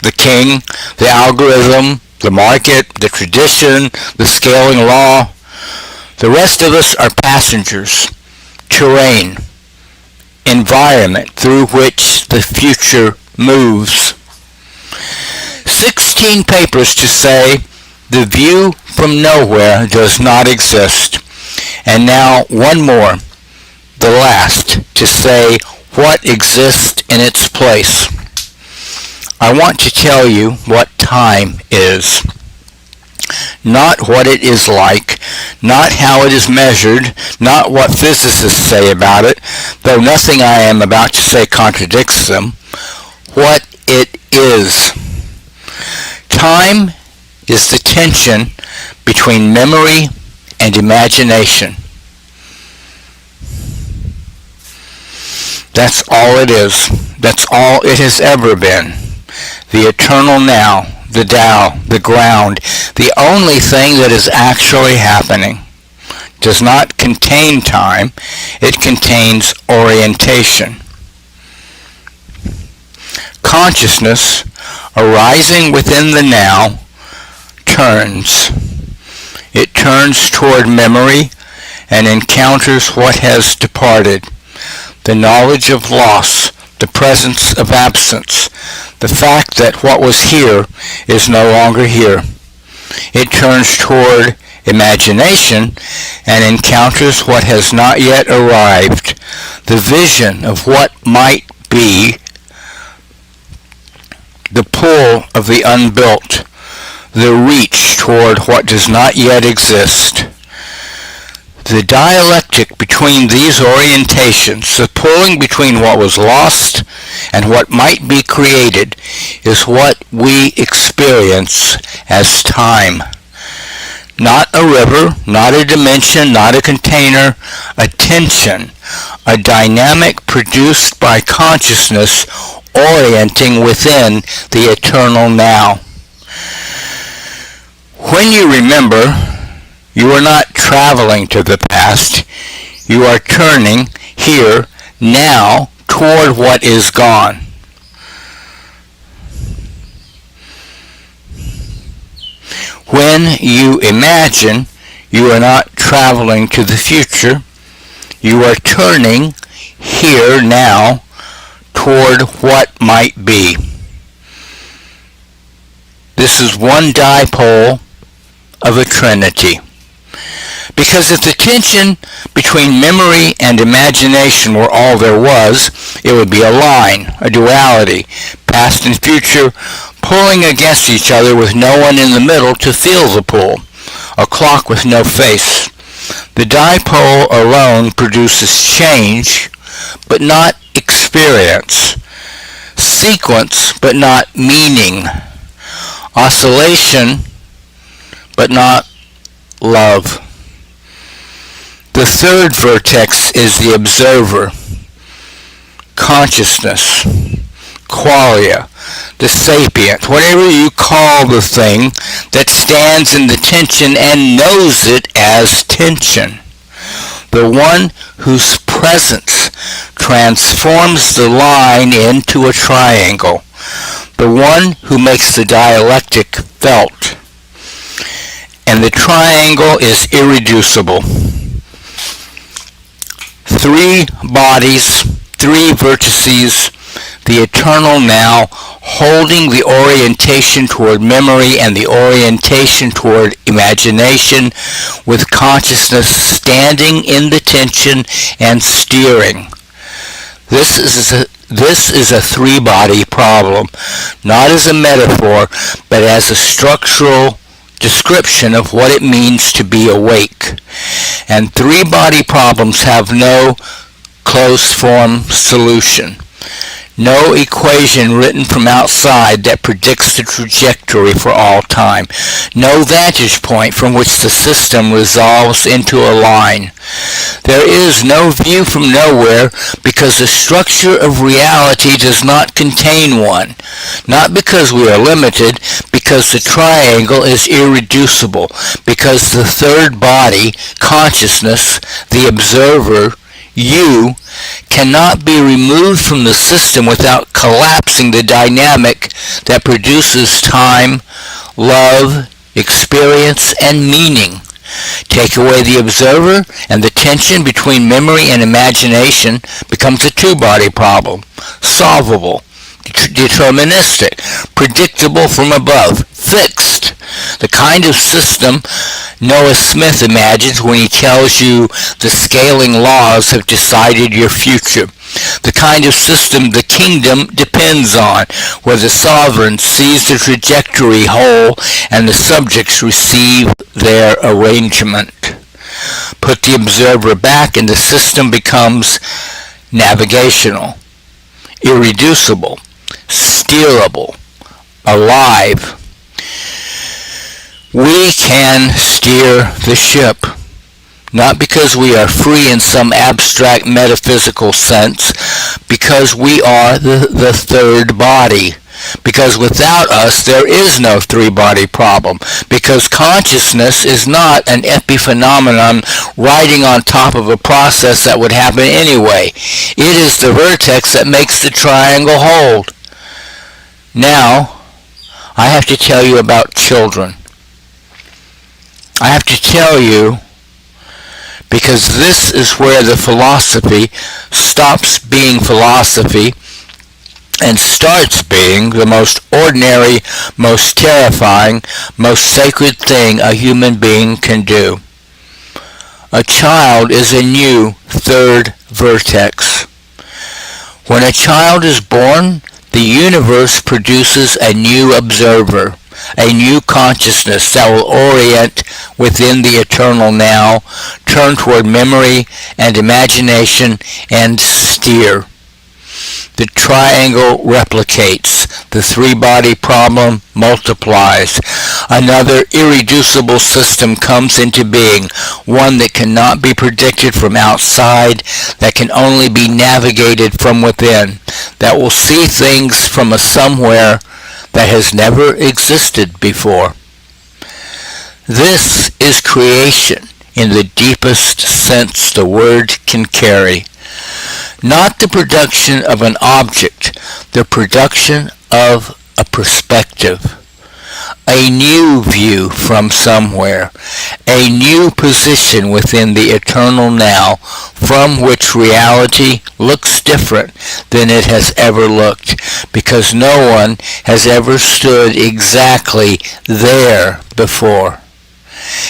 the king, the algorithm, the market, the tradition, the scaling law, the rest of us are passengers, terrain, environment through which the future moves. 16 papers to say the view from nowhere does not exist. And now one more, the last, to say what exists in its place. I want to tell you what time is. Not what it is like, not how it is measured, not what physicists say about it, though nothing I am about to say contradicts them. What it is. Time is the tension between memory and imagination. That's all it is. That's all it has ever been. The eternal now, the Tao, the ground, the only thing that is actually happening. Does not contain time, it contains orientation. Consciousness, arising within the now, turns. It turns toward memory and encounters what has departed. The knowledge of loss, the presence of absence, the fact that what was here is no longer here. It turns toward imagination and encounters what has not yet arrived, the vision of what might be, the pull of the unbuilt, the reach toward what does not yet exist. The dialectic between these orientations, the pulling between what was lost and what might be created, is what we experience as time. Not a river, not a dimension, not a container, a tension, a dynamic produced by consciousness orienting within the eternal now. When you remember, you are not traveling to the past. You are turning here, now, toward what is gone. When you imagine, you are not traveling to the future. You are turning here, now, toward what might be. This is one dipole of a trinity. Because if the tension between memory and imagination were all there was, it would be a line, a duality, past and future, pulling against each other with no one in the middle to feel the pull. a clock with no face. The dipole alone produces change, but not experience, sequence, but not meaning, oscillation, but not love. The third vertex is the observer, consciousness, qualia, the sapient, whatever you call the thing that stands in the tension and knows it as tension. The one whose presence transforms the line into a triangle. The one who makes the dialectic felt. And the triangle is irreducible. 3 bodies, 3 vertices, the eternal now, holding the orientation toward memory and the orientation toward imagination, with consciousness standing in the tension and steering. This is a 3-body problem, not as a metaphor, but as a structural description of what it means to be awake. And 3-body problems have no closed-form solution. No equation written from outside that predicts the trajectory for all time. No vantage point from which the system resolves into a line. There is no view from nowhere because the structure of reality does not contain one. Not because we are limited, because the triangle is irreducible, because the third body, consciousness, the observer, you, cannot be removed from the system without collapsing the dynamic that produces time, love, experience, and meaning. Take away the observer, and the tension between memory and imagination becomes a 2-body problem, solvable, deterministic, predictable from above, fixed. The kind of system Noah Smith imagines when he tells you the scaling laws have decided your future. The kind of system the kingdom depends on, where the sovereign sees the trajectory whole and the subjects receive their arrangement. Put the observer back and the system becomes navigational, irreducible, steerable, alive. We can steer the ship, not because we are free in some abstract metaphysical sense, because we are the third body, because without us there is no 3-body problem, because consciousness is not an epiphenomenon riding on top of a process that would happen anyway. It is the vertex that makes the triangle hold. Now, I have to tell you about children. I have to tell you because this is where the philosophy stops being philosophy and starts being the most ordinary, most terrifying, most sacred thing a human being can do. A child is a new third vertex. When a child is born, the universe produces a new observer, a new consciousness that will orient within the eternal now, turn toward memory and imagination, and steer. The triangle replicates. The 3-body problem multiplies. Another irreducible system comes into being, one that cannot be predicted from outside, that can only be navigated from within, that will see things from a somewhere that has never existed before. This is creation in the deepest sense the word can carry. Not the production of an object, the production of a perspective, a new view from somewhere, a new position within the eternal now, from which reality looks different than it has ever looked, because no one has ever stood exactly there before.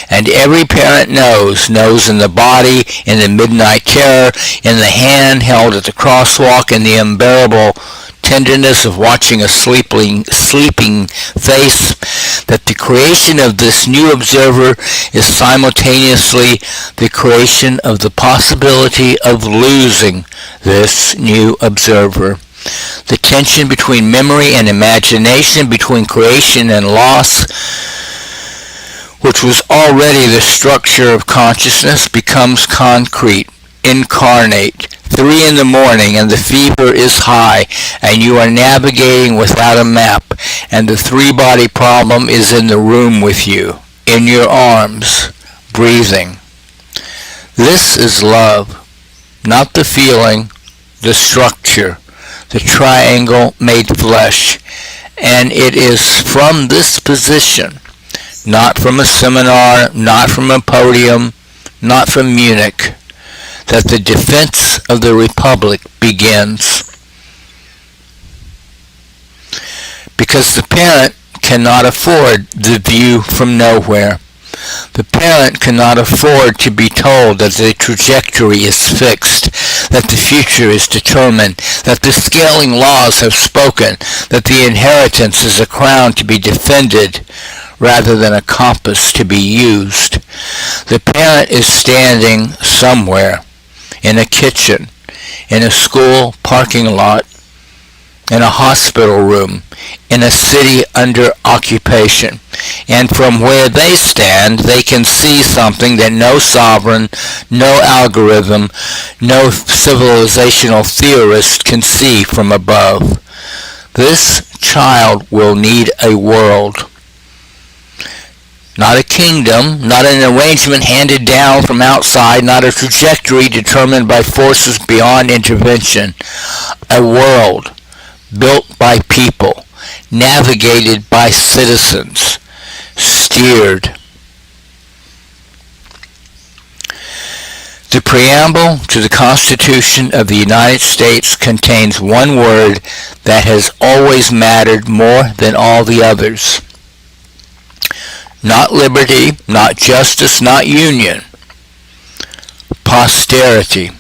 And every parent knows in the body, in the midnight terror, in the hand held at the crosswalk, in the unbearable tenderness of watching a sleeping face, that the creation of this new observer is simultaneously the creation of the possibility of losing this new observer. The tension between memory and imagination, between creation and loss, which was already the structure of consciousness, becomes concrete, incarnate. 3 in the morning and the fever is high and you are navigating without a map, and the three-body problem is in the room with you, in your arms, breathing. This is love, not the feeling, the structure, the triangle made flesh, and it is from this position, not from a seminar, not from a podium, not from Munich, that the defense of the Republic begins. Because the parent cannot afford the view from nowhere. The parent cannot afford to be told that the trajectory is fixed, that the future is determined, that the scaling laws have spoken, that the inheritance is a crown to be defended rather than a compass to be used. The parent is standing somewhere, in a kitchen, in a school parking lot, in a hospital room, in a city under occupation. And from where they stand, they can see something that no sovereign, no algorithm, no civilizational theorist can see from above. This child will need a world. Not a kingdom, not an arrangement handed down from outside, not a trajectory determined by forces beyond intervention. A world built by people, navigated by citizens, steered. The preamble to the Constitution of the United States contains one word that has always mattered more than all the others. Not liberty, not justice, not union. Posterity.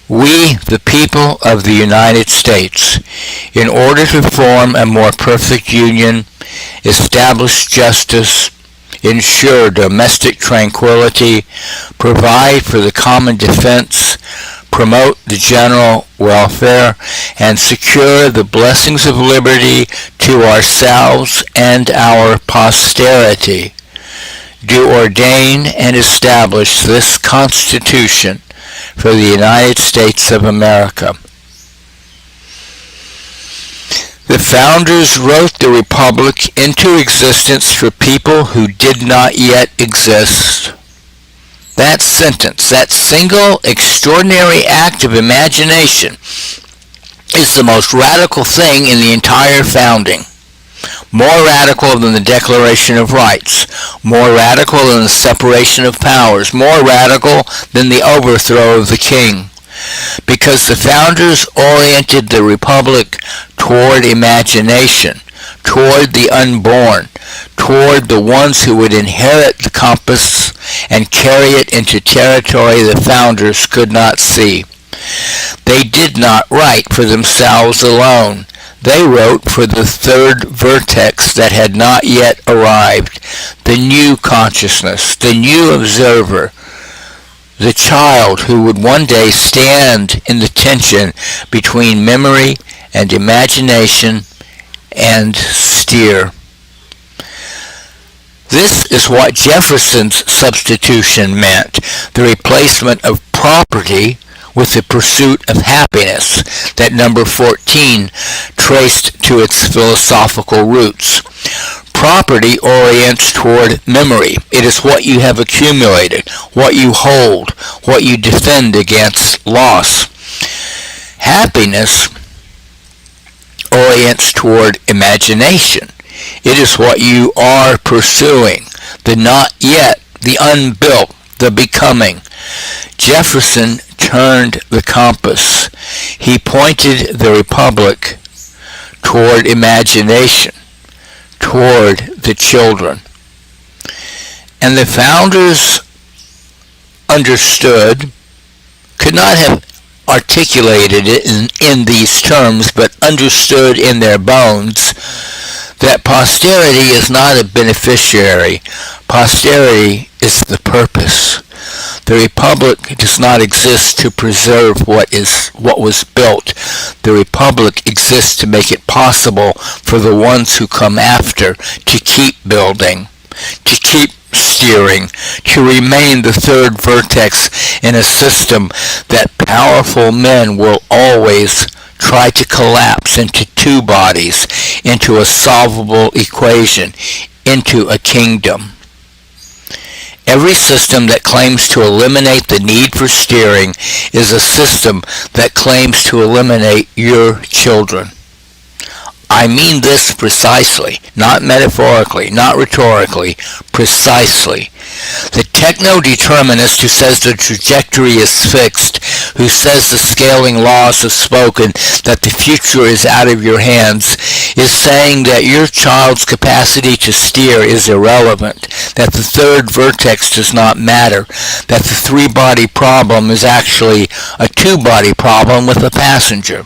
We, the people of the United States, in order to form a more perfect union, establish justice, ensure domestic tranquility, provide for the common defense, promote the general welfare, and secure the blessings of liberty to ourselves and our posterity, do ordain and establish this Constitution for the United States of America. The founders wrote the Republic into existence for people who did not yet exist. That sentence, that single extraordinary act of imagination, is the most radical thing in the entire founding. More radical than the Declaration of Rights, more radical than the separation of powers, more radical than the overthrow of the king. Because the founders oriented the Republic toward imagination, toward the unborn, toward the ones who would inherit the compass and carry it into territory the founders could not see. They did not write for themselves alone. They wrote for the third vertex that had not yet arrived, the new consciousness, the new observer, the child who would one day stand in the tension between memory and imagination and steer. This is what Jefferson's substitution meant, the replacement of property with the pursuit of happiness that number 14 traced to its philosophical roots. Property orients toward memory. It is what you have accumulated, what you hold, what you defend against loss. Happiness orients toward imagination. It is what you are pursuing, the not yet, the unbuilt, the becoming. Jefferson turned the compass. He pointed the Republic toward imagination, toward the children. And the founders understood, could not have articulated it in these terms, but understood in their bones that posterity is not a beneficiary. Posterity is the purpose. The Republic does not exist to preserve what was built. The Republic exists to make it possible for the ones who come after to keep building, to keep steering, to remain the third vertex in a system that powerful men will always try to collapse into two bodies, into a solvable equation, into a kingdom. Every system that claims to eliminate the need for steering is a system that claims to eliminate your children. I mean this precisely, not metaphorically, not rhetorically, precisely. The techno-determinist who says the trajectory is fixed, who says the scaling laws have spoken, that the future is out of your hands, is saying that your child's capacity to steer is irrelevant, that the third vertex does not matter, that the three-body problem is actually a two-body problem with a passenger.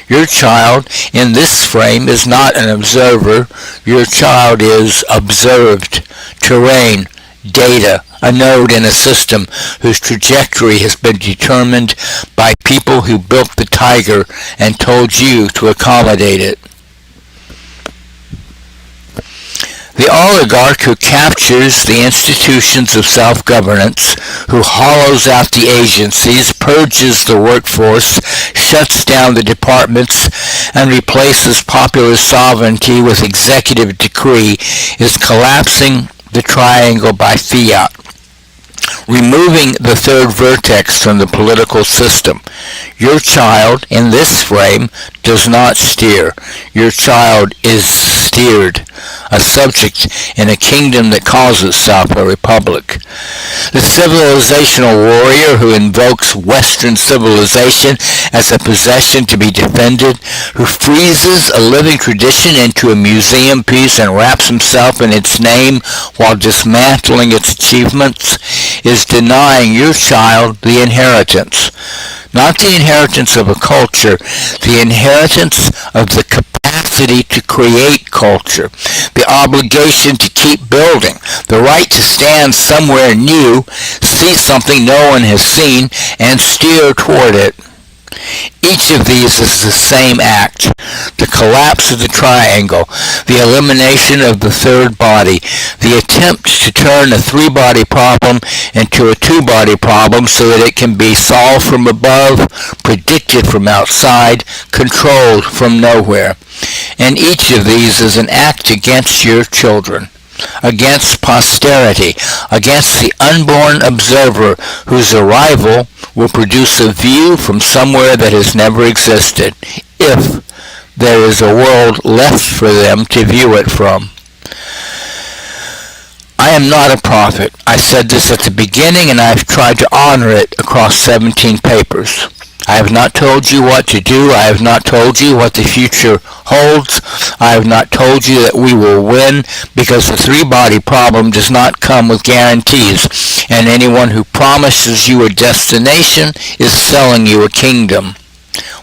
Your child in this frame is not an observer. Your child is observed, terrain, data, a node in a system whose trajectory has been determined by people who built the tiger and told you to accommodate it. The oligarch who captures the institutions of self-governance, who hollows out the agencies, purges the workforce, shuts down the departments, and replaces popular sovereignty with executive decree, is collapsing the triangle by fiat, removing the third vertex from the political system. Your child, in this frame, does not steer. Your child is steered, a subject in a kingdom that calls itself a republic. The civilizational warrior who invokes Western civilization as a possession to be defended, who freezes a living tradition into a museum piece and wraps himself in its name while dismantling its achievements, is denying your child the inheritance. Not the inheritance of a culture, the inheritance of the capacity to create culture, the obligation to keep building, the right to stand somewhere new, see something no one has seen, and steer toward it. Each of these is the same act, the collapse of the triangle, the elimination of the third body, the attempt to turn a three-body problem into a two-body problem so that it can be solved from above, predicted from outside, controlled from nowhere. And each of these is an act against your children, against posterity, against the unborn observer whose arrival will produce a view from somewhere that has never existed, if there is a world left for them to view it from. I am not a prophet. I said this at the beginning, and I've tried to honor it across 17 papers. I have not told you what to do. I have not told you what the future holds. I have not told you that we will win, because the three-body problem does not come with guarantees, and anyone who promises you a destination is selling you a kingdom.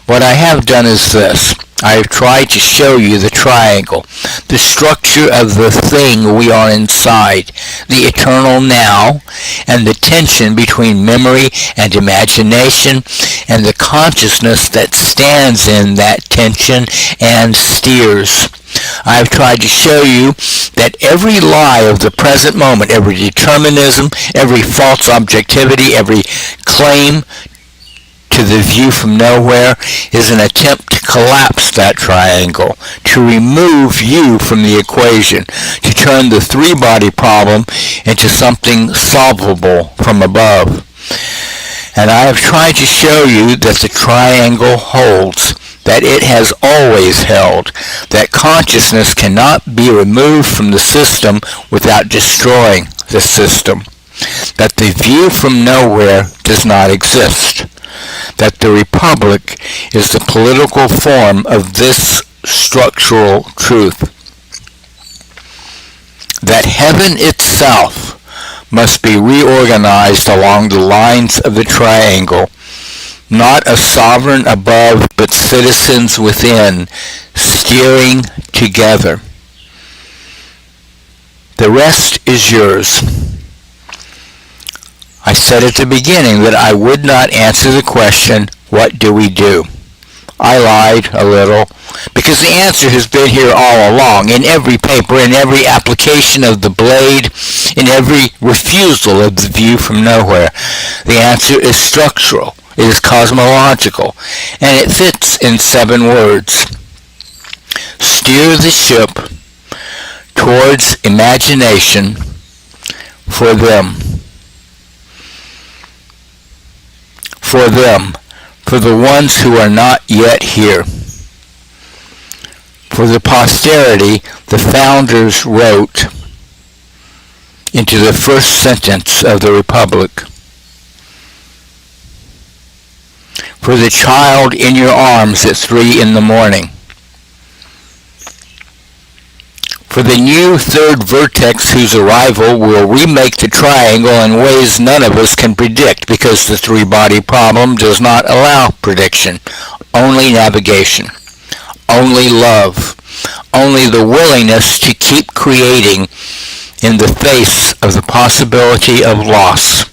What I have done is this. I have tried to show you the triangle, the structure of the thing we are inside, the eternal now, and the tension between memory and imagination, and the consciousness that stands in that tension and steers. I have tried to show you that every lie of the present moment, every determinism, every false objectivity, every claim to the view from nowhere is an attempt to collapse that triangle, to remove you from the equation, to turn the three-body problem into something solvable from above. And I have tried to show you that the triangle holds, that it has always held, that consciousness cannot be removed from the system without destroying the system, that the view from nowhere does not exist, that the republic is the political form of this structural truth, that heaven itself must be reorganized along the lines of the triangle, not a sovereign above, but citizens within, steering together. The rest is yours. I said at the beginning that I would not answer the question, what do we do? I lied a little, because the answer has been here all along, in every paper, in every application of the blade, in every refusal of the view from nowhere. The answer is structural, it is cosmological, and it fits in 7 words. Steer the ship towards imagination for them. For them. For the ones who are not yet here. For the posterity, the founders wrote into the first sentence of the Republic. For the child in your arms at 3 in the morning. For the new third vertex whose arrival will remake the triangle in ways none of us can predict, because the 3-body problem does not allow prediction, only navigation, only love, only the willingness to keep creating in the face of the possibility of loss.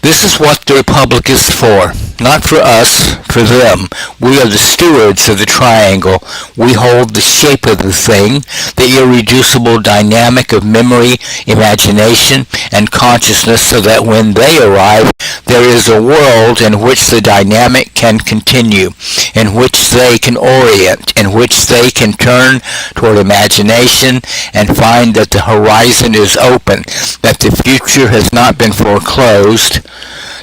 This is what the Republic is for. Not for us, for them. We are the stewards of the triangle. We hold the shape of the thing, the irreducible dynamic of memory, imagination, and consciousness, so that when they arrive, there is a world in which the dynamic can continue, in which they can orient, in which they can turn toward imagination and find that the horizon is open, that the future has not been foreclosed,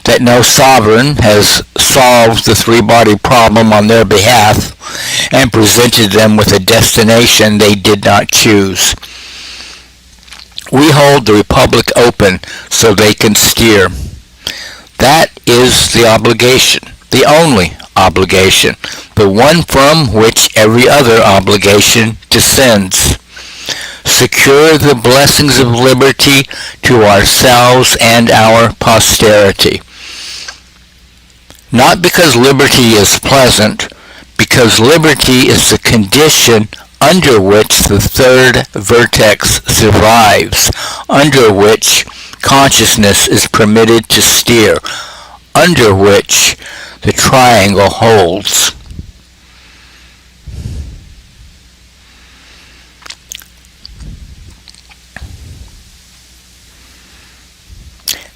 that no sovereign has solved the 3-body problem on their behalf and presented them with a destination they did not choose. We hold the Republic open so they can steer. That is the obligation, the only obligation, the one from which every other obligation descends. Secure the blessings of liberty to ourselves and our posterity. Not because liberty is pleasant, because liberty is the condition under which the third vertex survives, under which consciousness is permitted to steer, under which the triangle holds.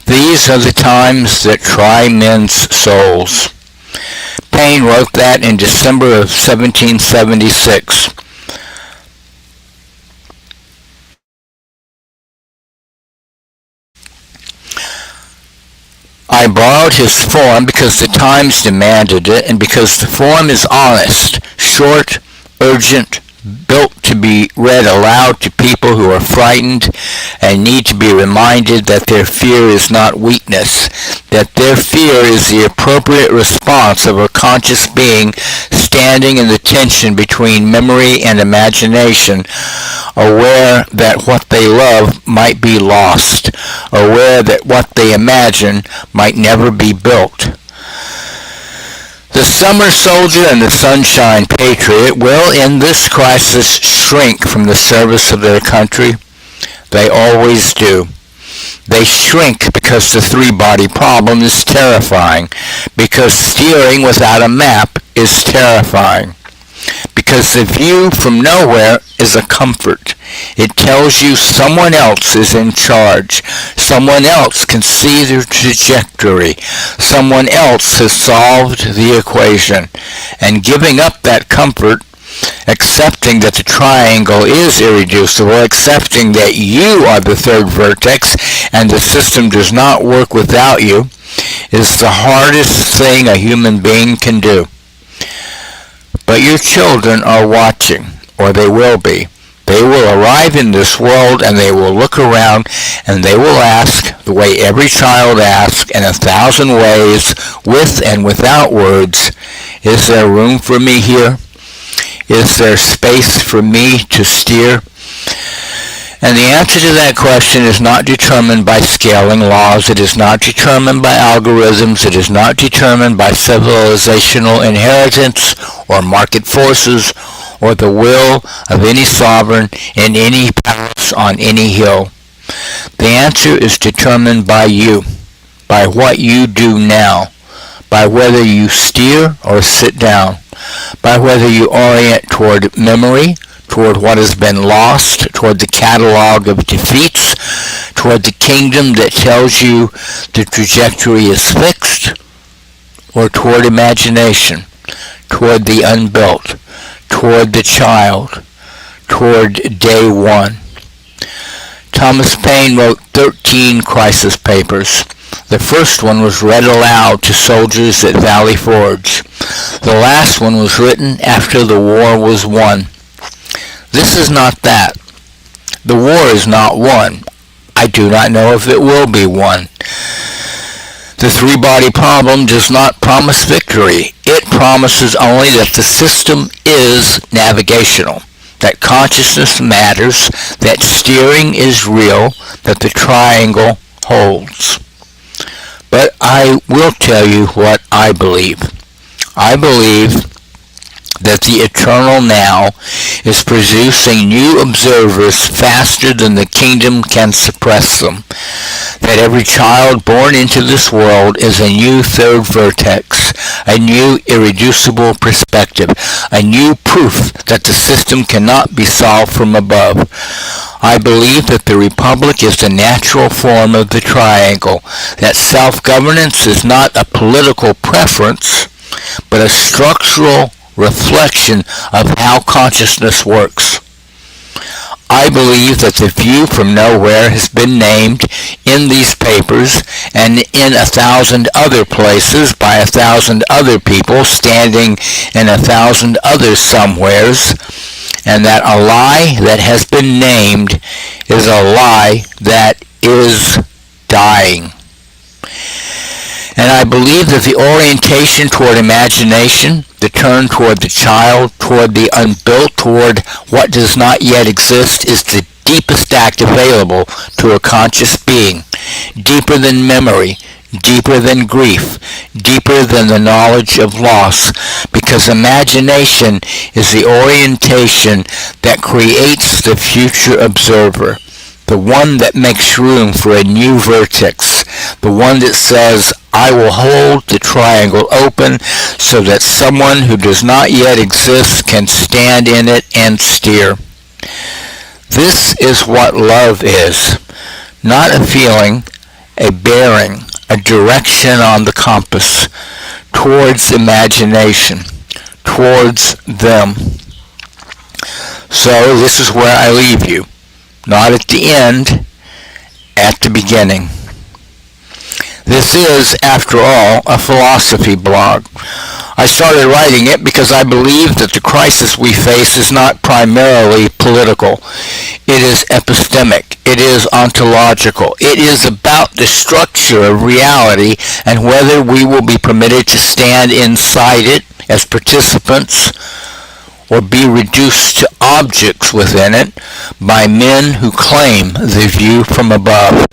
These are the times that try men's souls. Paine wrote that in December of 1776. I borrowed his form because the times demanded it, and because the form is honest, short, urgent, built to be read aloud to people who are frightened and need to be reminded that their fear is not weakness, that their fear is the appropriate response of a conscious being standing in the tension between memory and imagination, aware that what they love might be lost, aware that what they imagine might never be built. The summer soldier and the sunshine patriot will, in this crisis, shrink from the service of their country. They always do. They shrink because the 3-body problem is terrifying, because steering without a map is terrifying, because the view from nowhere is a comfort. It tells you someone else is in charge. Someone else can see the trajectory. Someone else has solved the equation. And giving up that comfort, accepting that the triangle is irreducible, accepting that you are the third vertex and the system does not work without you, is the hardest thing a human being can do. But your children are watching, or they will be. They will arrive in this world and they will look around and they will ask, the way every child asks in 1,000 ways, with and without words, is there room for me here? Is there space for me to steer? And the answer to that question is not determined by scaling laws. It is not determined by algorithms. It is not determined by civilizational inheritance or market forces or the will of any sovereign in any palace on any hill. The answer is determined by you, by what you do now, by whether you steer or sit down, by whether you orient toward memory, toward what has been lost, toward the catalog of defeats, toward the kingdom that tells you the trajectory is fixed, or toward imagination, toward the unbuilt, toward the child, toward day one. Thomas Paine wrote 13 crisis papers. The first one was read aloud to soldiers at Valley Forge. The last one was written after the war was won. This is not that. The war is not won. I do not know if it will be won. The three-body problem does not promise victory. It promises only that the system is navigational, that consciousness matters, that steering is real, that the triangle holds. But I will tell you what I believe. I believe that the eternal now is producing new observers faster than the kingdom can suppress them. That every child born into this world is a new third vertex, a new irreducible perspective, a new proof that the system cannot be solved from above. I believe that the republic is the natural form of the triangle, that self-governance is not a political preference, but a structural reflection of how consciousness works. I believe that the view from nowhere has been named in these papers and in 1,000 other places by 1,000 other people standing in 1,000 other somewheres, and that a lie that has been named is a lie that is dying. And I believe that the orientation toward imagination, the turn toward the child, toward the unbuilt, toward what does not yet exist, is the deepest act available to a conscious being, deeper than memory, deeper than grief, deeper than the knowledge of loss, because imagination is the orientation that creates the future observer, the one that makes room for a new vertex, the one that says, I will hold the triangle open so that someone who does not yet exist can stand in it and steer. This is what love is, not a feeling, a bearing, a direction on the compass, towards imagination, towards them. So this is where I leave you. Not at the end, at the beginning. This is, after all, a philosophy blog. I started writing it because I believe that the crisis we face is not primarily political. It is epistemic. It is ontological. It is about the structure of reality and whether we will be permitted to stand inside it as participants or be reduced to objects within it by men who claim the view from above.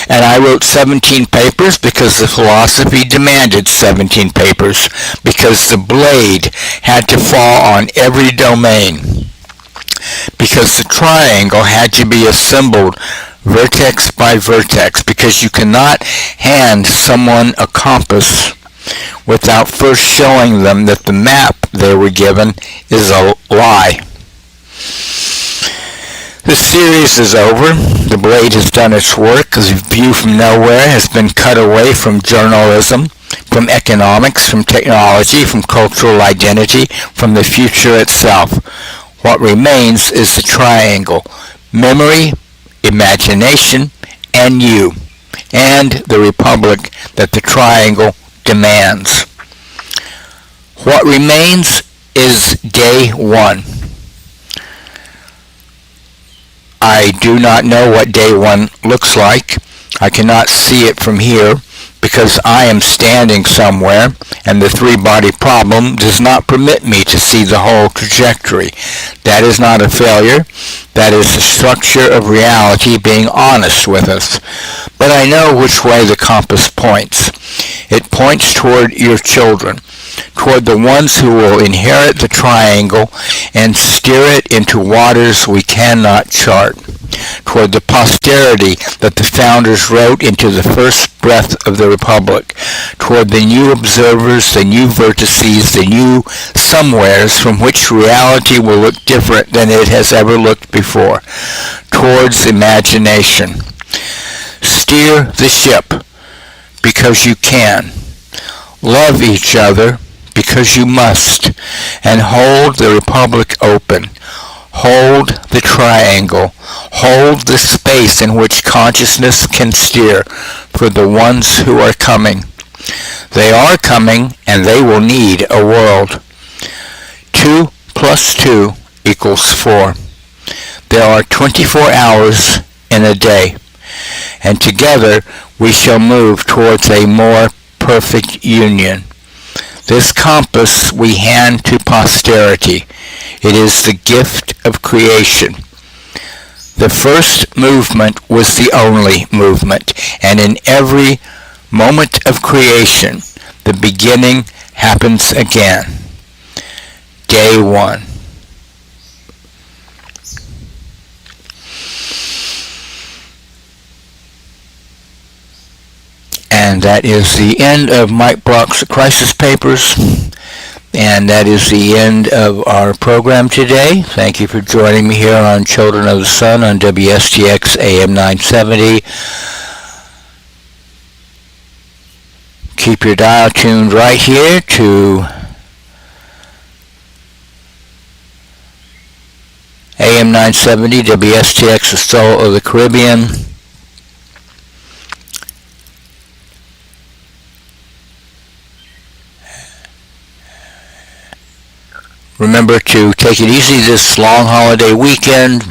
And I wrote 17 papers because the philosophy demanded 17 papers, because the blade had to fall on every domain, because the triangle had to be assembled vertex by vertex, because you cannot hand someone a compass without first showing them that the map they were given is a lie. The series is over. The blade has done its work. The view from nowhere has been cut away from journalism, from economics, from technology, from cultural identity, from the future itself. What remains is the triangle: memory, imagination, and you, and the republic that the triangle demands. What remains is day one. I do not know what day one looks like. I cannot see it from here because I am standing somewhere, and the three-body problem does not permit me to see the whole trajectory. That is not a failure. That is the structure of reality being honest with us. But I know which way the compass points. It points toward your children, toward the ones who will inherit the triangle and steer it into waters we cannot chart, toward the posterity that the founders wrote into the first breath of the Republic, toward the new observers, the new vertices, the new somewheres from which reality will look different than it has ever looked before, towards imagination. Steer the ship because you can. Love each other because you must, and hold the Republic open. Hold the triangle. Hold the space in which consciousness can steer for the ones who are coming. They are coming, and they will need a world. 2 plus 2 equals 4. There are 24 hours in a day, and together we shall move towards a more perfect union. This compass we hand to posterity. It is the gift of creation. The first movement was the only movement, and in every moment of creation, the beginning happens again. Day 1. And that is the end of Mike Brock's Crisis Papers. And that is the end of our program today. Thank you for joining me here on Children of the Sun on WSTX AM 970. Keep your dial tuned right here to AM 970 WSTX, the Soul of the Caribbean. Remember to take it easy this long holiday weekend.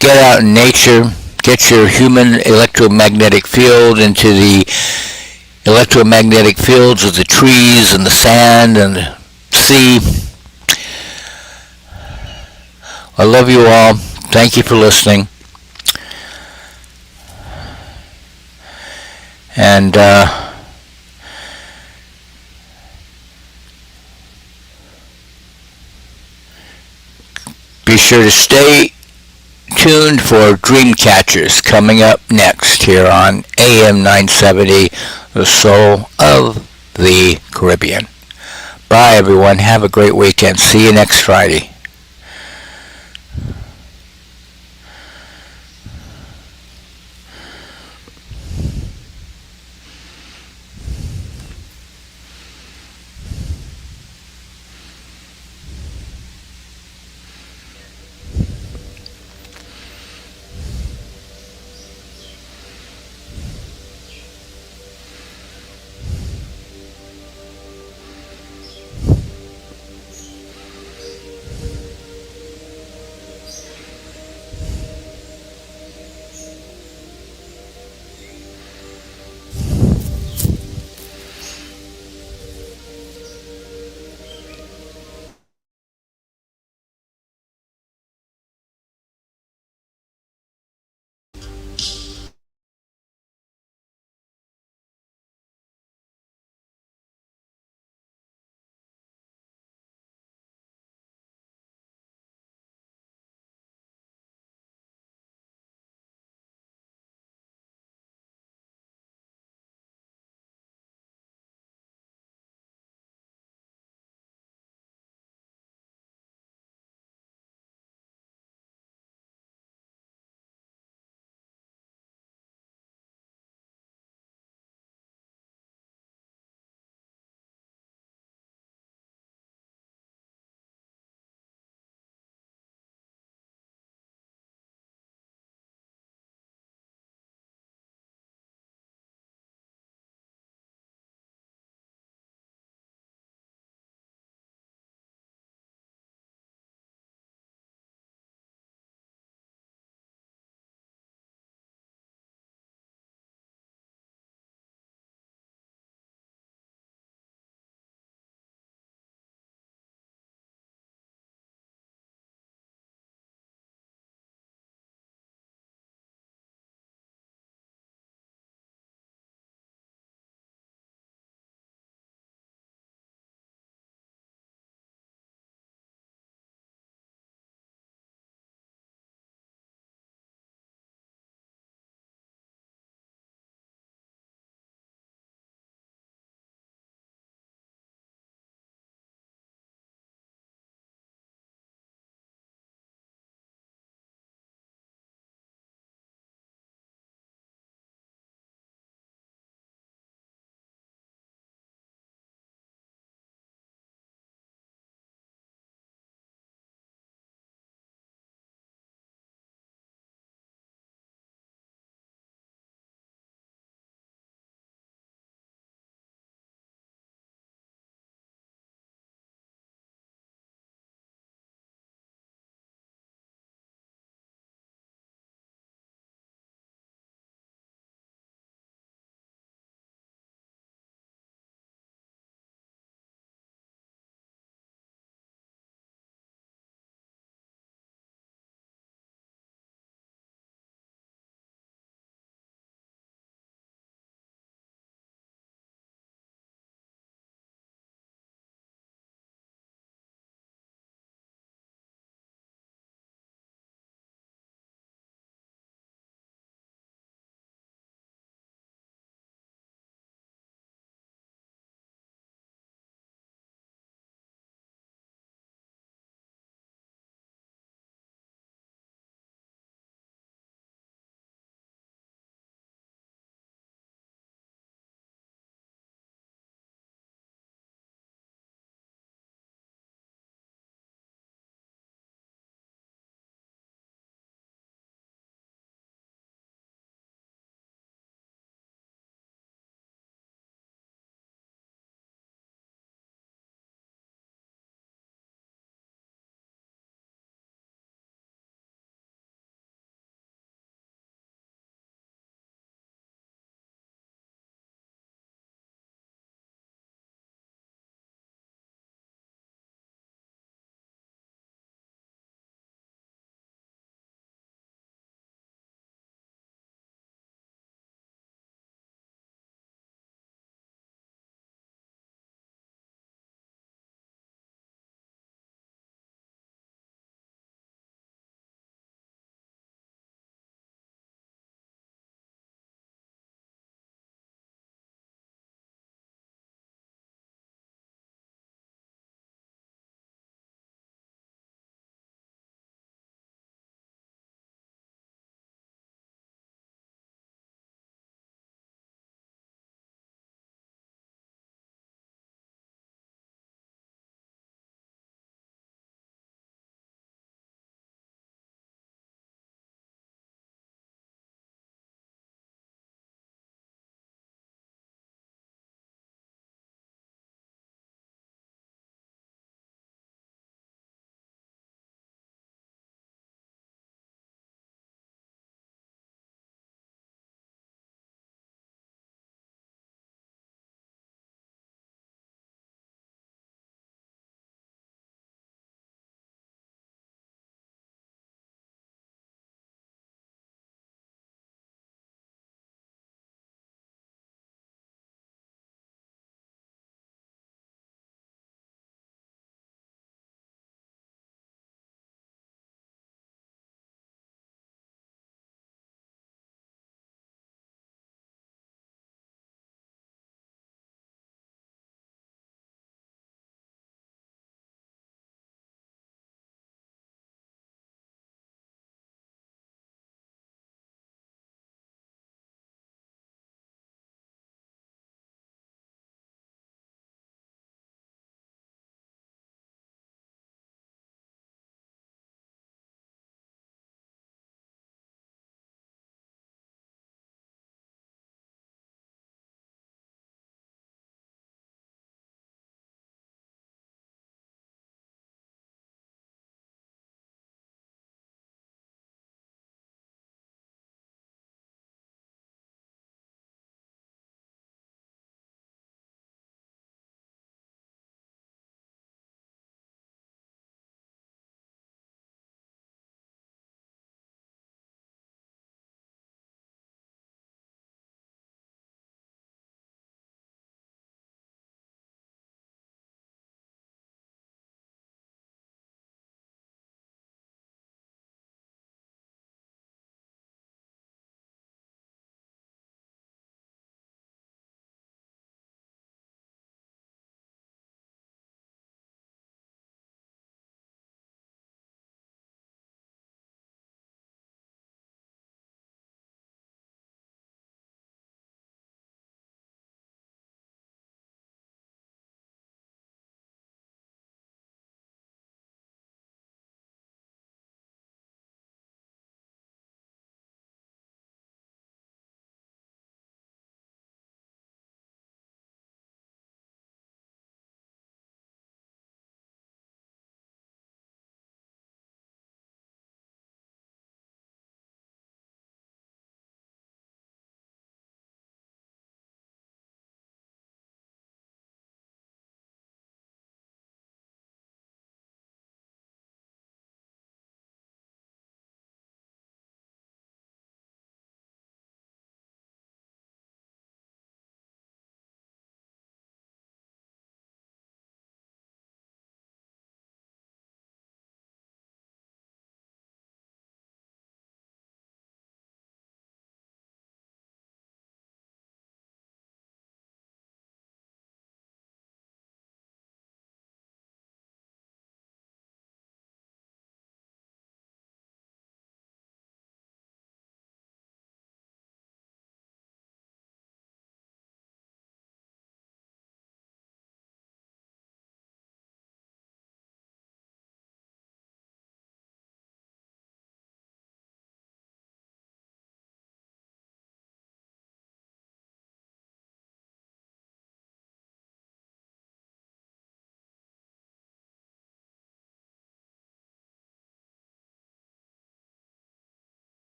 Get out in nature. Get your human electromagnetic field into the electromagnetic fields of the trees and the sand and the sea. I love you all. Thank you for listening. And be sure to stay tuned for Dream Catchers coming up next here on AM 970, the Soul of the Caribbean. Bye, everyone. Have a great weekend. See you next Friday.